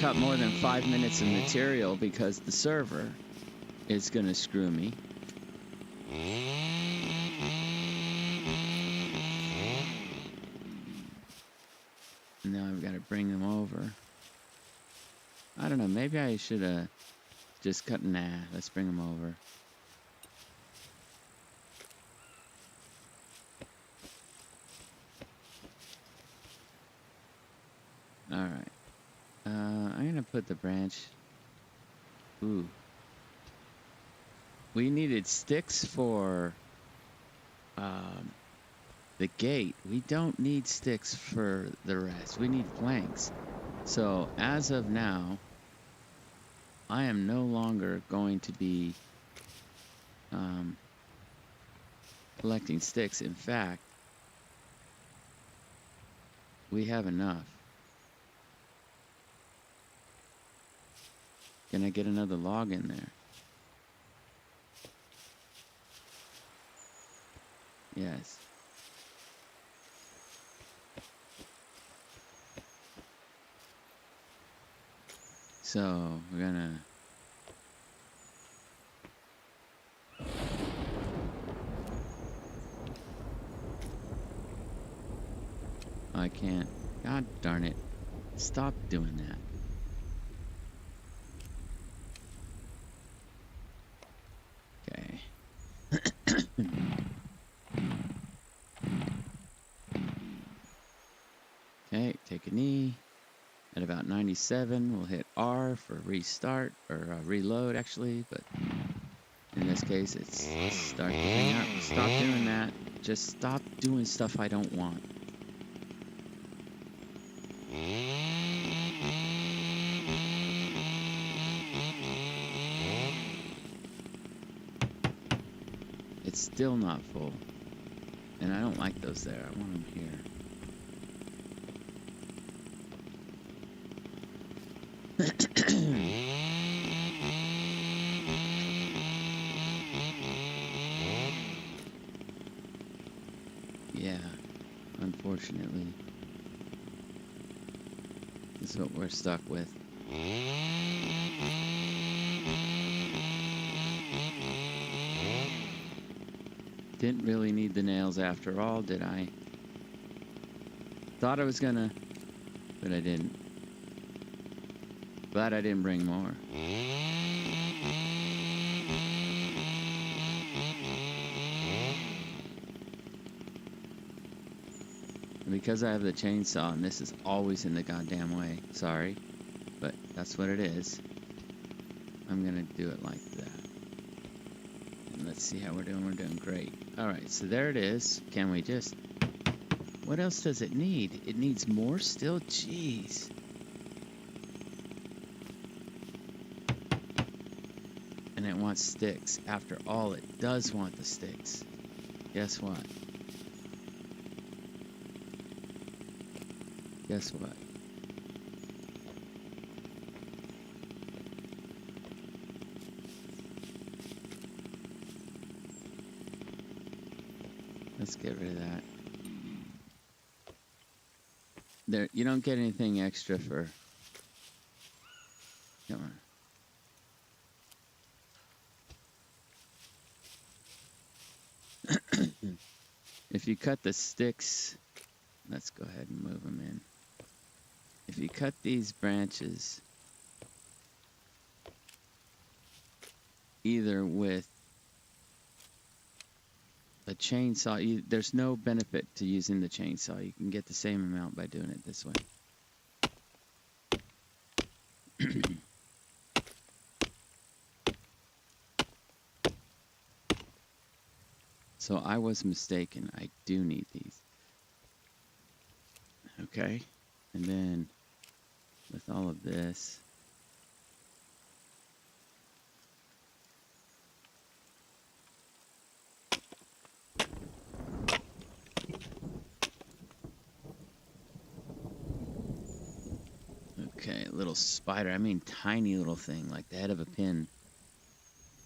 cut more than 5 minutes of material because the server is going to screw me. Now I've got to bring them over. I don't know. Maybe I should have just cut. Nah, let's bring them over. All right. I'm going to put the branch. Ooh. We needed sticks for the gate. We don't need sticks for the rest. We need planks. So as of now, I am no longer going to be collecting sticks. In fact, we have enough. Can I get another log in there? Yes. So we're gonna I can't. God darn it. Stop doing that. Okay. Okay, take a knee. At about 97, we'll hit R for restart, or reload actually, but in this case, it's start the thing up. Stop doing that. Just stop doing stuff I don't want. It's still not full. And I don't like those there. I want them here. Yeah, unfortunately, this is what we're stuck with. Didn't really need the nails after all, did I? Thought I was gonna, but I didn't. Glad I didn't bring more. And because I have the chainsaw, and this is always in the goddamn way, sorry, but that's what it is. I'm gonna do it like that. And let's see how we're doing. We're doing great. Alright, so there it is. Can we just... What else does it need? It needs more still? Jeez. And it wants sticks. After all, it does want the sticks. Guess what? Guess what? Let's get rid of that. There, you don't get anything extra for... Come on. If you cut the sticks, let's go ahead and move them in. If you cut these branches, either with a chainsaw, there's no benefit to using the chainsaw. You can get the same amount by doing it this way. So I was mistaken. I do need these. Okay. And then with all of this, okay, a little spider, I mean tiny little thing like the head of a pin,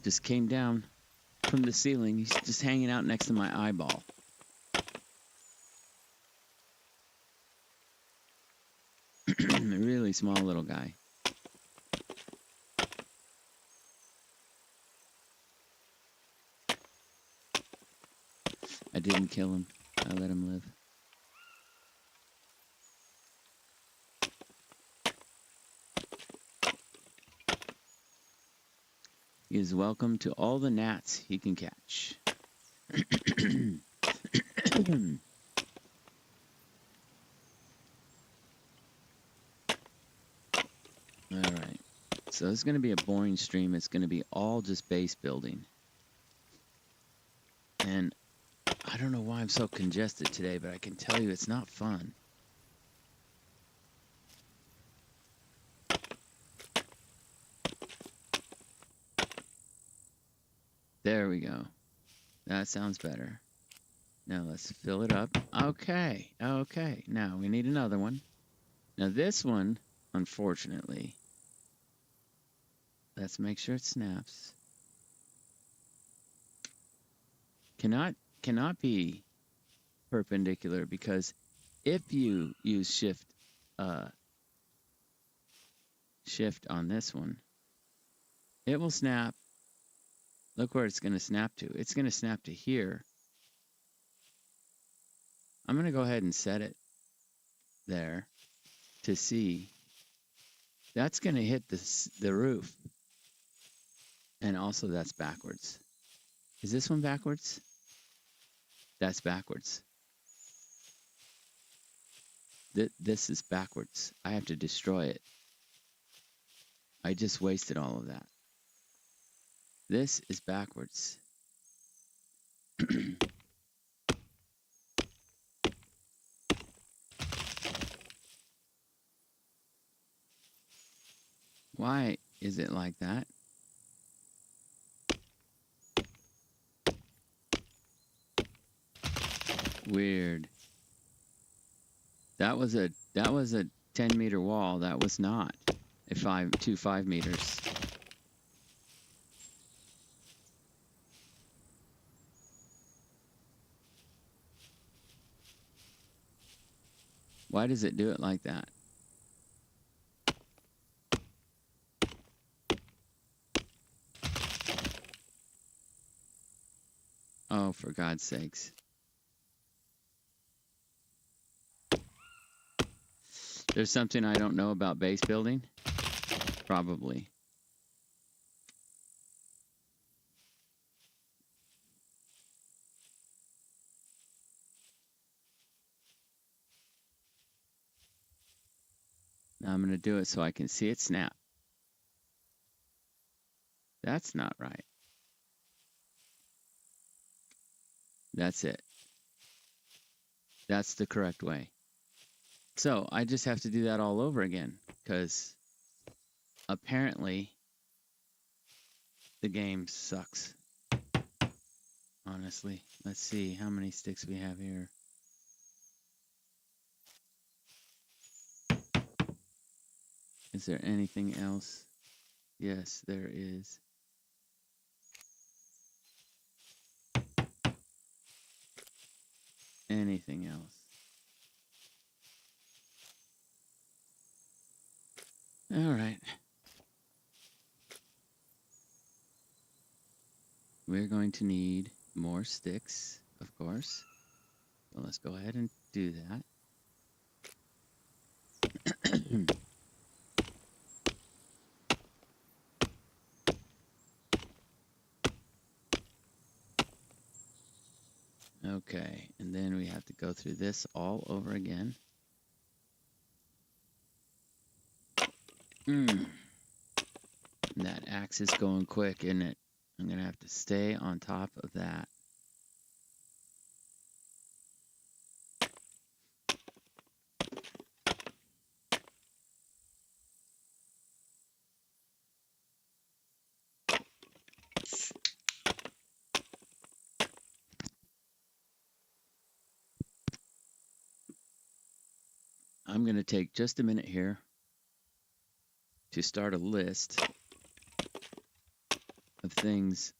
just came down from the ceiling. He's just hanging out next to my eyeball. A really small little guy. I didn't kill him. I let him live. He is welcome to all the gnats he can catch. Alright, so it's going to be a boring stream. It's going to be all just base building. And I don't know why I'm so congested today, but I can tell you it's not fun. There we go. That sounds better. Now let's fill it up. Okay, okay. Now we need another one. Now this one, unfortunately, let's make sure it snaps. Cannot be perpendicular, because if you use shift on this one, it will snap. Look where it's going to snap to. It's going to snap to here. I'm going to go ahead and set it there to see. That's going to hit the roof. And also that's backwards. Is this one backwards? That's backwards. This is backwards. I have to destroy it. I just wasted all of that. This is backwards. Why is it like that? Weird. That was a 10-meter wall. That was not two 5 meters. Why does it do it like that? Oh, for God's sakes. There's something I don't know about base building? Probably. Now I'm going to do it so I can see it snap. That's not right. That's it. That's the correct way. So I just have to do that all over again because apparently the game sucks. Honestly, let's see how many sticks we have here. Is there anything else? Yes, there is. Anything else? All right. We're going to need more sticks, of course. So let's go ahead and do that. Okay, and then we have to go through this all over again. That axe is going quick, isn't it? I'm going to have to stay on top of that. I'm going to take just a minute here to start a list of things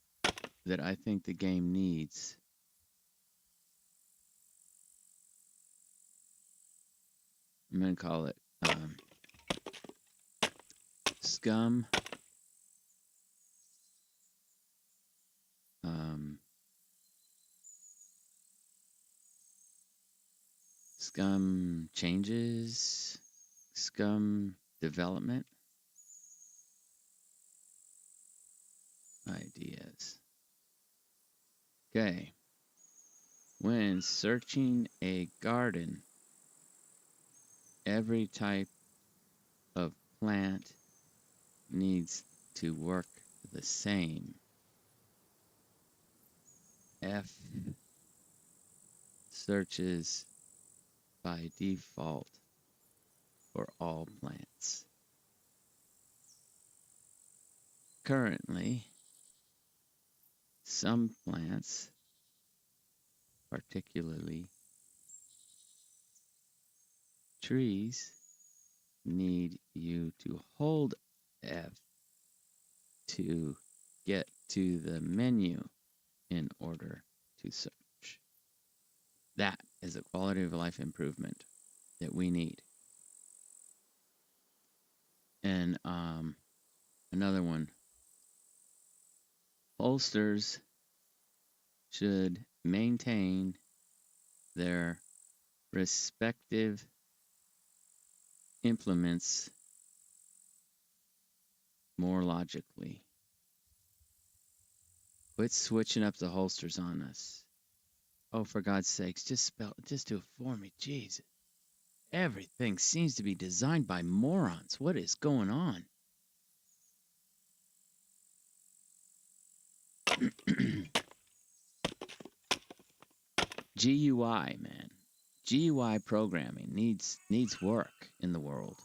that I think the game needs. I'm going to call it scum, scum changes, scum development, ideas. Okay. When searching a garden, every type of plant needs to work the same. F searches by default for all plants. Currently, some plants, particularly trees, need you to hold F to get to the menu in order to search. That is a quality of life improvement that we need. And another one, holsters should maintain their respective implements more logically. Quit switching up the holsters on us. Oh, for God's sakes, just do it for me. Jeez. Everything seems to be designed by morons. What is going on? GUI, man. GUI programming needs work in the world.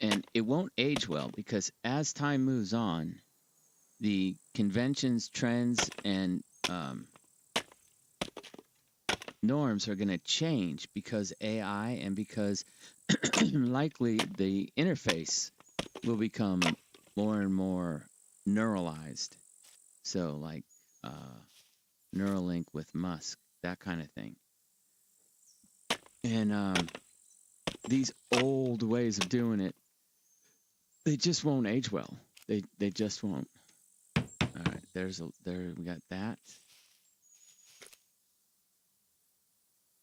And it won't age well because as time moves on, the conventions, trends, and norms are going to change because AI and because likely the interface will become more and more neuralized. So like Neuralink with Musk, that kind of thing. And these old ways of doing it, they just won't age well. They just won't. All right, there we got that.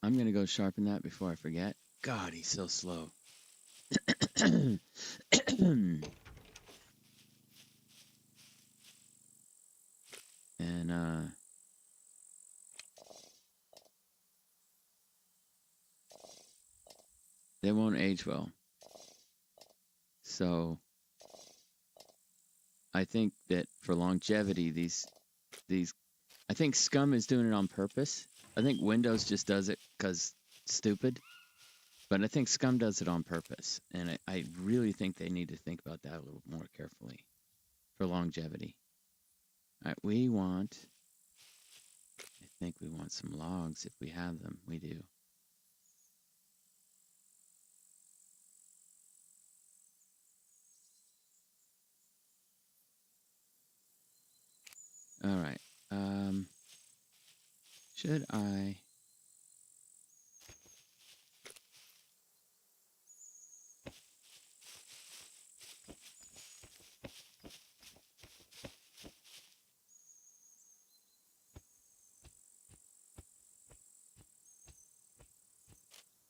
I'm gonna go sharpen that before I forget. God, he's so slow. And they won't age well. So I think that for longevity, these I think Scum is doing it on purpose. I think Windows just does it because stupid. But I think Scum does it on purpose. And I really think they need to think about that a little more carefully for longevity. All right, I think we want some logs if we have them. We do. All right. Should I...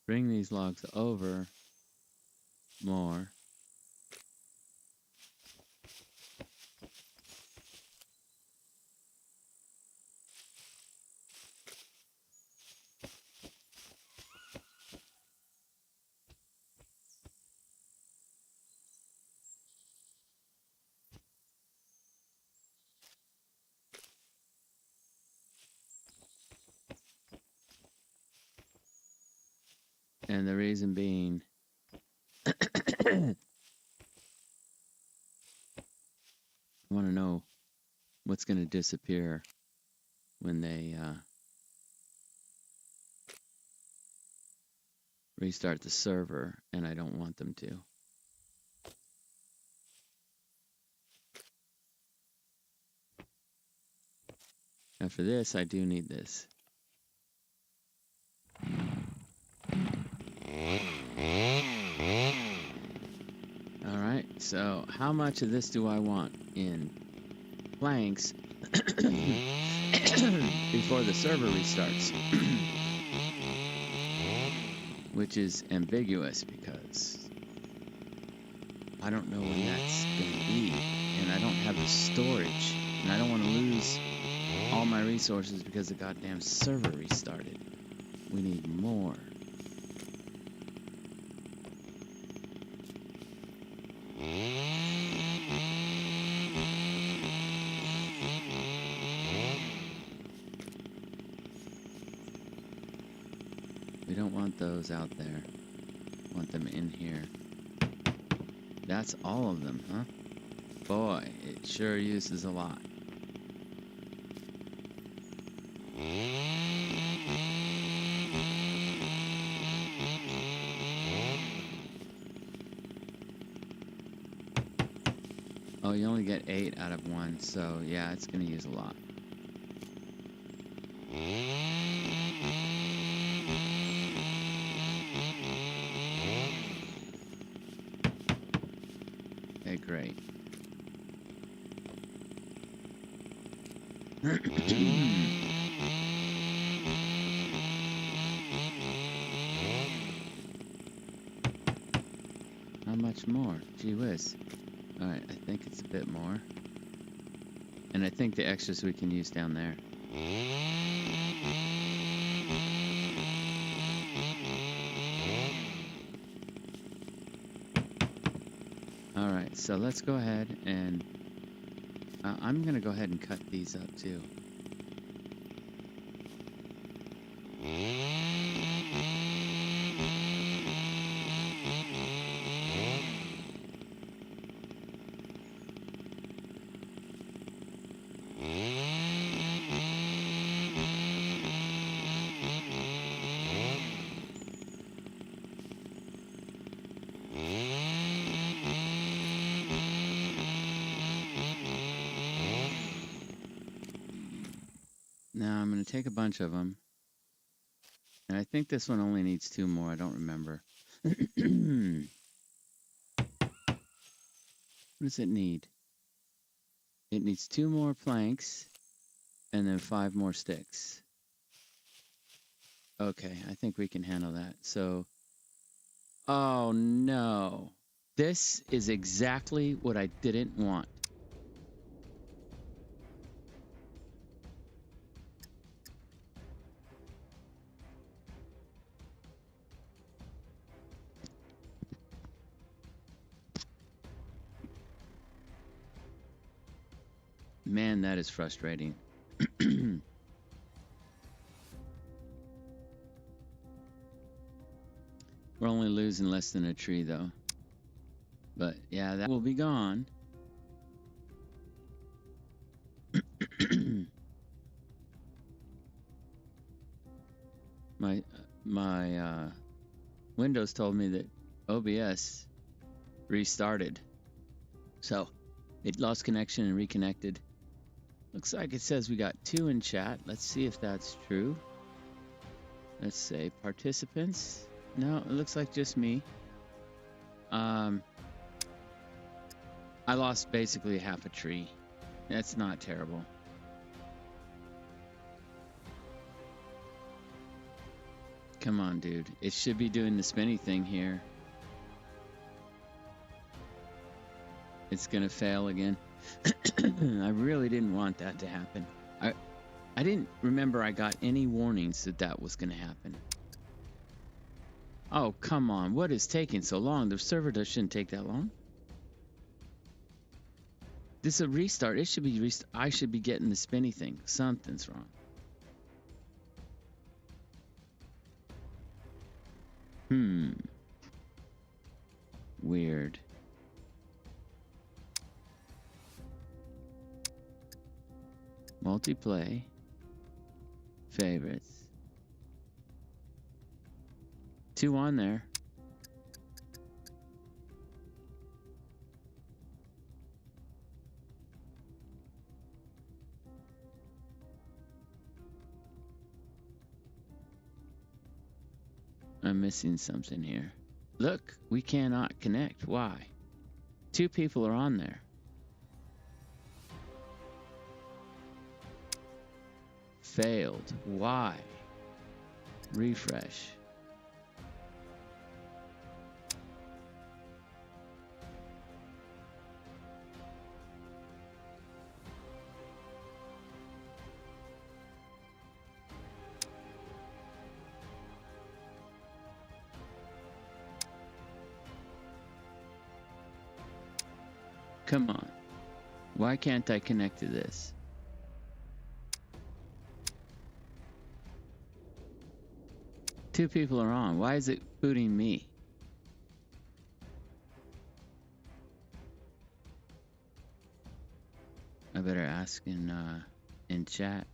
bring these logs over more? And the reason being, I want to know what's going to disappear when they restart the server, and I don't want them to. Now for this, I do need this. All right, so how much of this do I want in planks before the server restarts? Which is ambiguous because I don't know when that's going to be, and I don't have the storage, and I don't want to lose all my resources because the goddamn server restarted. We need more. We don't want those out there. Want them in here. That's all of them, huh? Boy, it sure uses a lot. Oh, you only get 8 out of 1, so yeah, it's going to use a lot. Okay, great. How much more? Gee whiz. Alright, I think it's a bit more. And I think the extras we can use down there. Alright, so let's go ahead and... I'm going to go ahead and cut these up too. Now I'm going to take a bunch of them. And I think this one only needs 2 more. I don't remember. What does it need? It needs 2 more planks and then 5 more sticks. Okay, I think we can handle that. So, oh no. This is exactly what I didn't want. Man, that is frustrating. We're only losing less than a tree, though. But, yeah, that will be gone. My Windows told me that OBS restarted. So, it lost connection and reconnected. Looks like it says we got 2 in chat. Let's see if that's true. Let's say participants. No, it looks like just me. I lost basically half a tree. That's not terrible. Come on, dude. It should be doing the spinny thing here. It's gonna fail again. I really didn't want that to happen. I didn't remember I got any warnings that that was gonna happen. Oh, come on. What is taking so long? The server shouldn't take that long. This is a restart. It should be I should be getting the spinny thing. Something's wrong. Weird. Multiplay. Favorites. 2 on there. I'm missing something here. Look, we cannot connect. Why? 2 people are on there. Failed. Why? Refresh. Come on. Why can't I connect to this? Two people are on. Why is it booting me? I better ask in chat.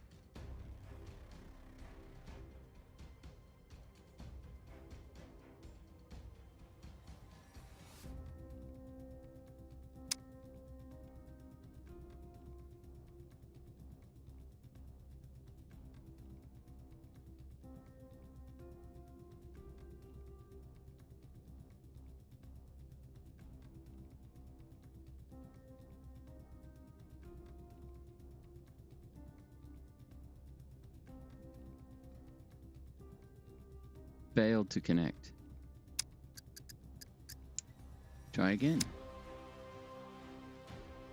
Failed to connect. Try again.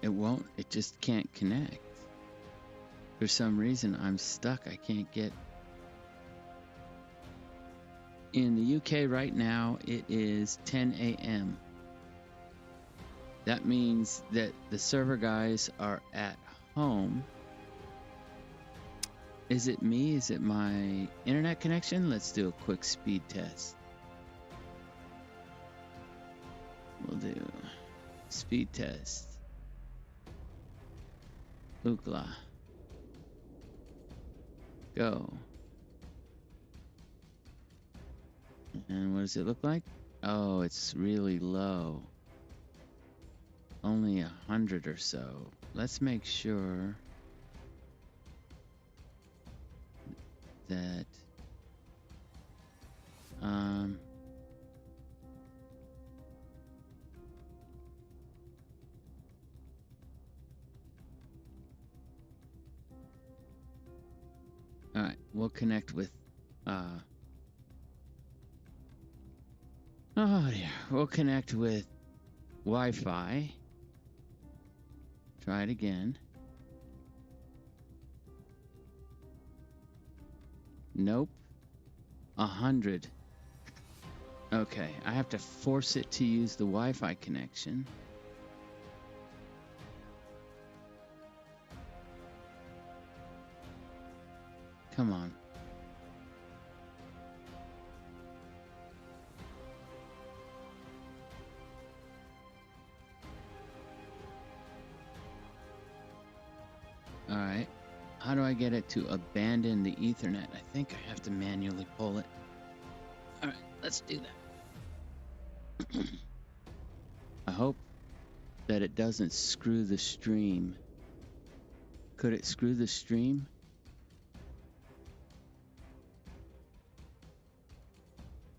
It won't. It just can't connect. For some reason, I'm stuck. I can't get. In the UK right now, it is 10 a.m. That means that the server guys are at home. Is it me? Is it my internet connection? Let's do a quick speed test. We'll do speed test. Ookla. Go. And what does it look like? Oh, it's really low. Only 100 or so. Let's make sure that all right, we'll connect with oh dear, we'll connect with Wi-Fi. Try it again. Nope. 100. Okay, I have to force it to use the Wi-Fi connection. Come on. All right. How do I get it to abandon the Ethernet? I think I have to manually pull it. All right, let's do that. I hope that it doesn't screw the stream. Could it screw the stream?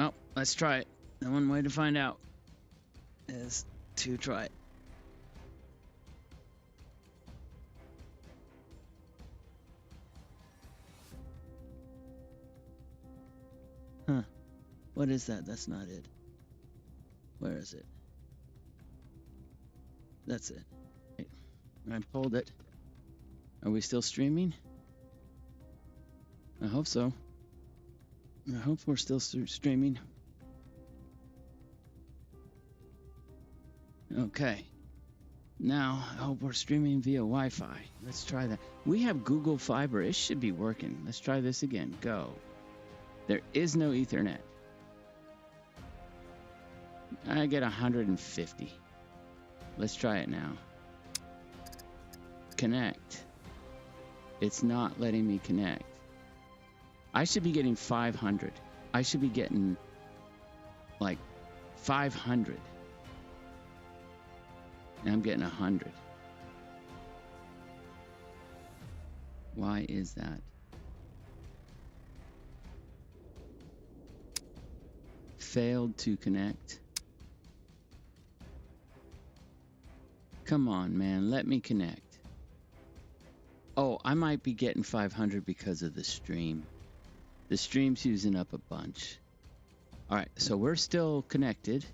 Oh, let's try it. The one way to find out is to try it. Huh. What is that? That's not it. Where is it? That's it. I pulled it. Are we still streaming? I hope so. I hope we're still streaming. Okay. Now, I hope we're streaming via Wi-Fi. Let's try that. We have Google Fiber. It should be working. Let's try this again. Go. There is no Ethernet. I get 150. Let's try it now. Connect. It's not letting me connect. I should be getting 500. I should be getting like 500. And I'm getting 100. Why is that? Failed to connect. Come on, man. Let me connect. Oh, I might be getting 500 because of the stream. The stream's using up a bunch. All right, so we're still connected.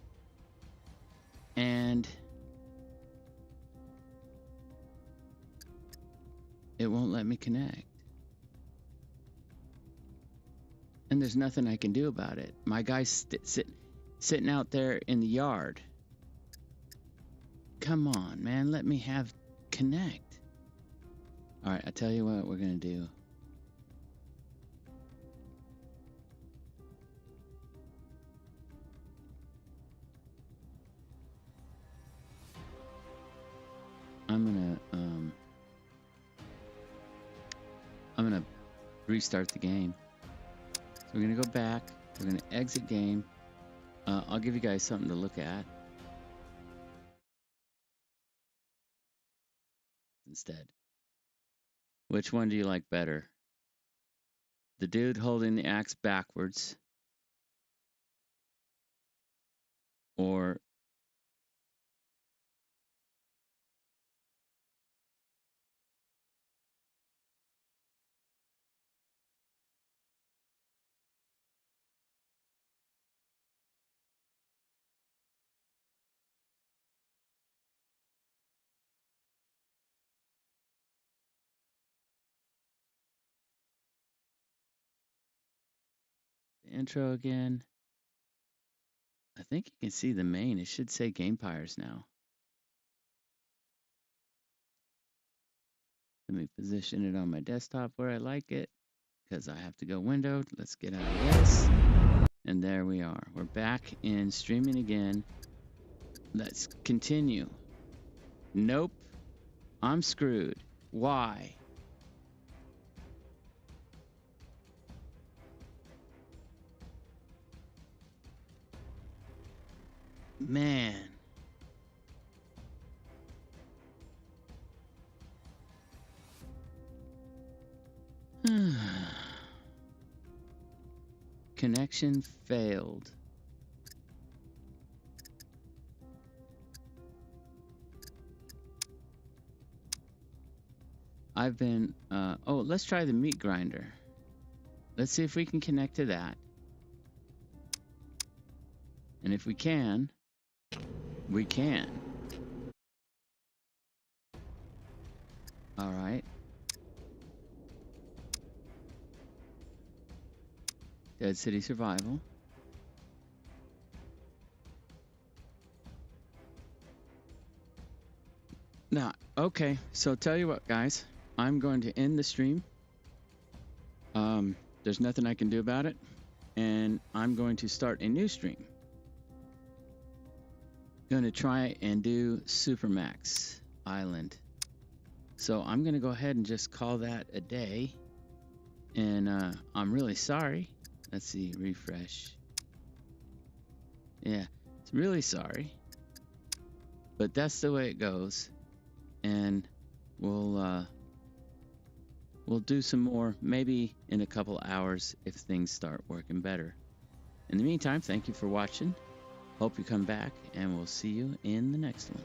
And it won't let me connect. And there's nothing I can do about it. My guy's sitting out there in the yard. Come on, man. Let me have connect. All right, I tell you what we're going to do. I'm gonna restart the game. So we're gonna go back. We're gonna exit game. I'll give you guys something to look at instead. Which one do you like better? The dude holding the axe backwards, or the intro again? I think you can see the main. It should say Gamepires now. Let me position it on my desktop where I like it, because I have to go window. Let's get out of this. And there we are. We're back in streaming again. Let's continue. Nope. I'm screwed. Why? Man. Connection failed. I've been, oh, let's try the meat grinder. Let's see if we can connect to that. And if we can, we can. All right. Dead City Survival. Now, okay, so tell you what, guys. I'm going to end the stream. There's nothing I can do about it. And I'm going to start a new stream. Going to try and do Supermax Island. So I'm going to go ahead and just call that a day. And I'm really sorry. Let's see, refresh. Yeah, it's really sorry. But that's the way it goes. And we'll do some more, maybe in a couple hours if things start working better. In the meantime, thank you for watching. Hope you come back, and we'll see you in the next one.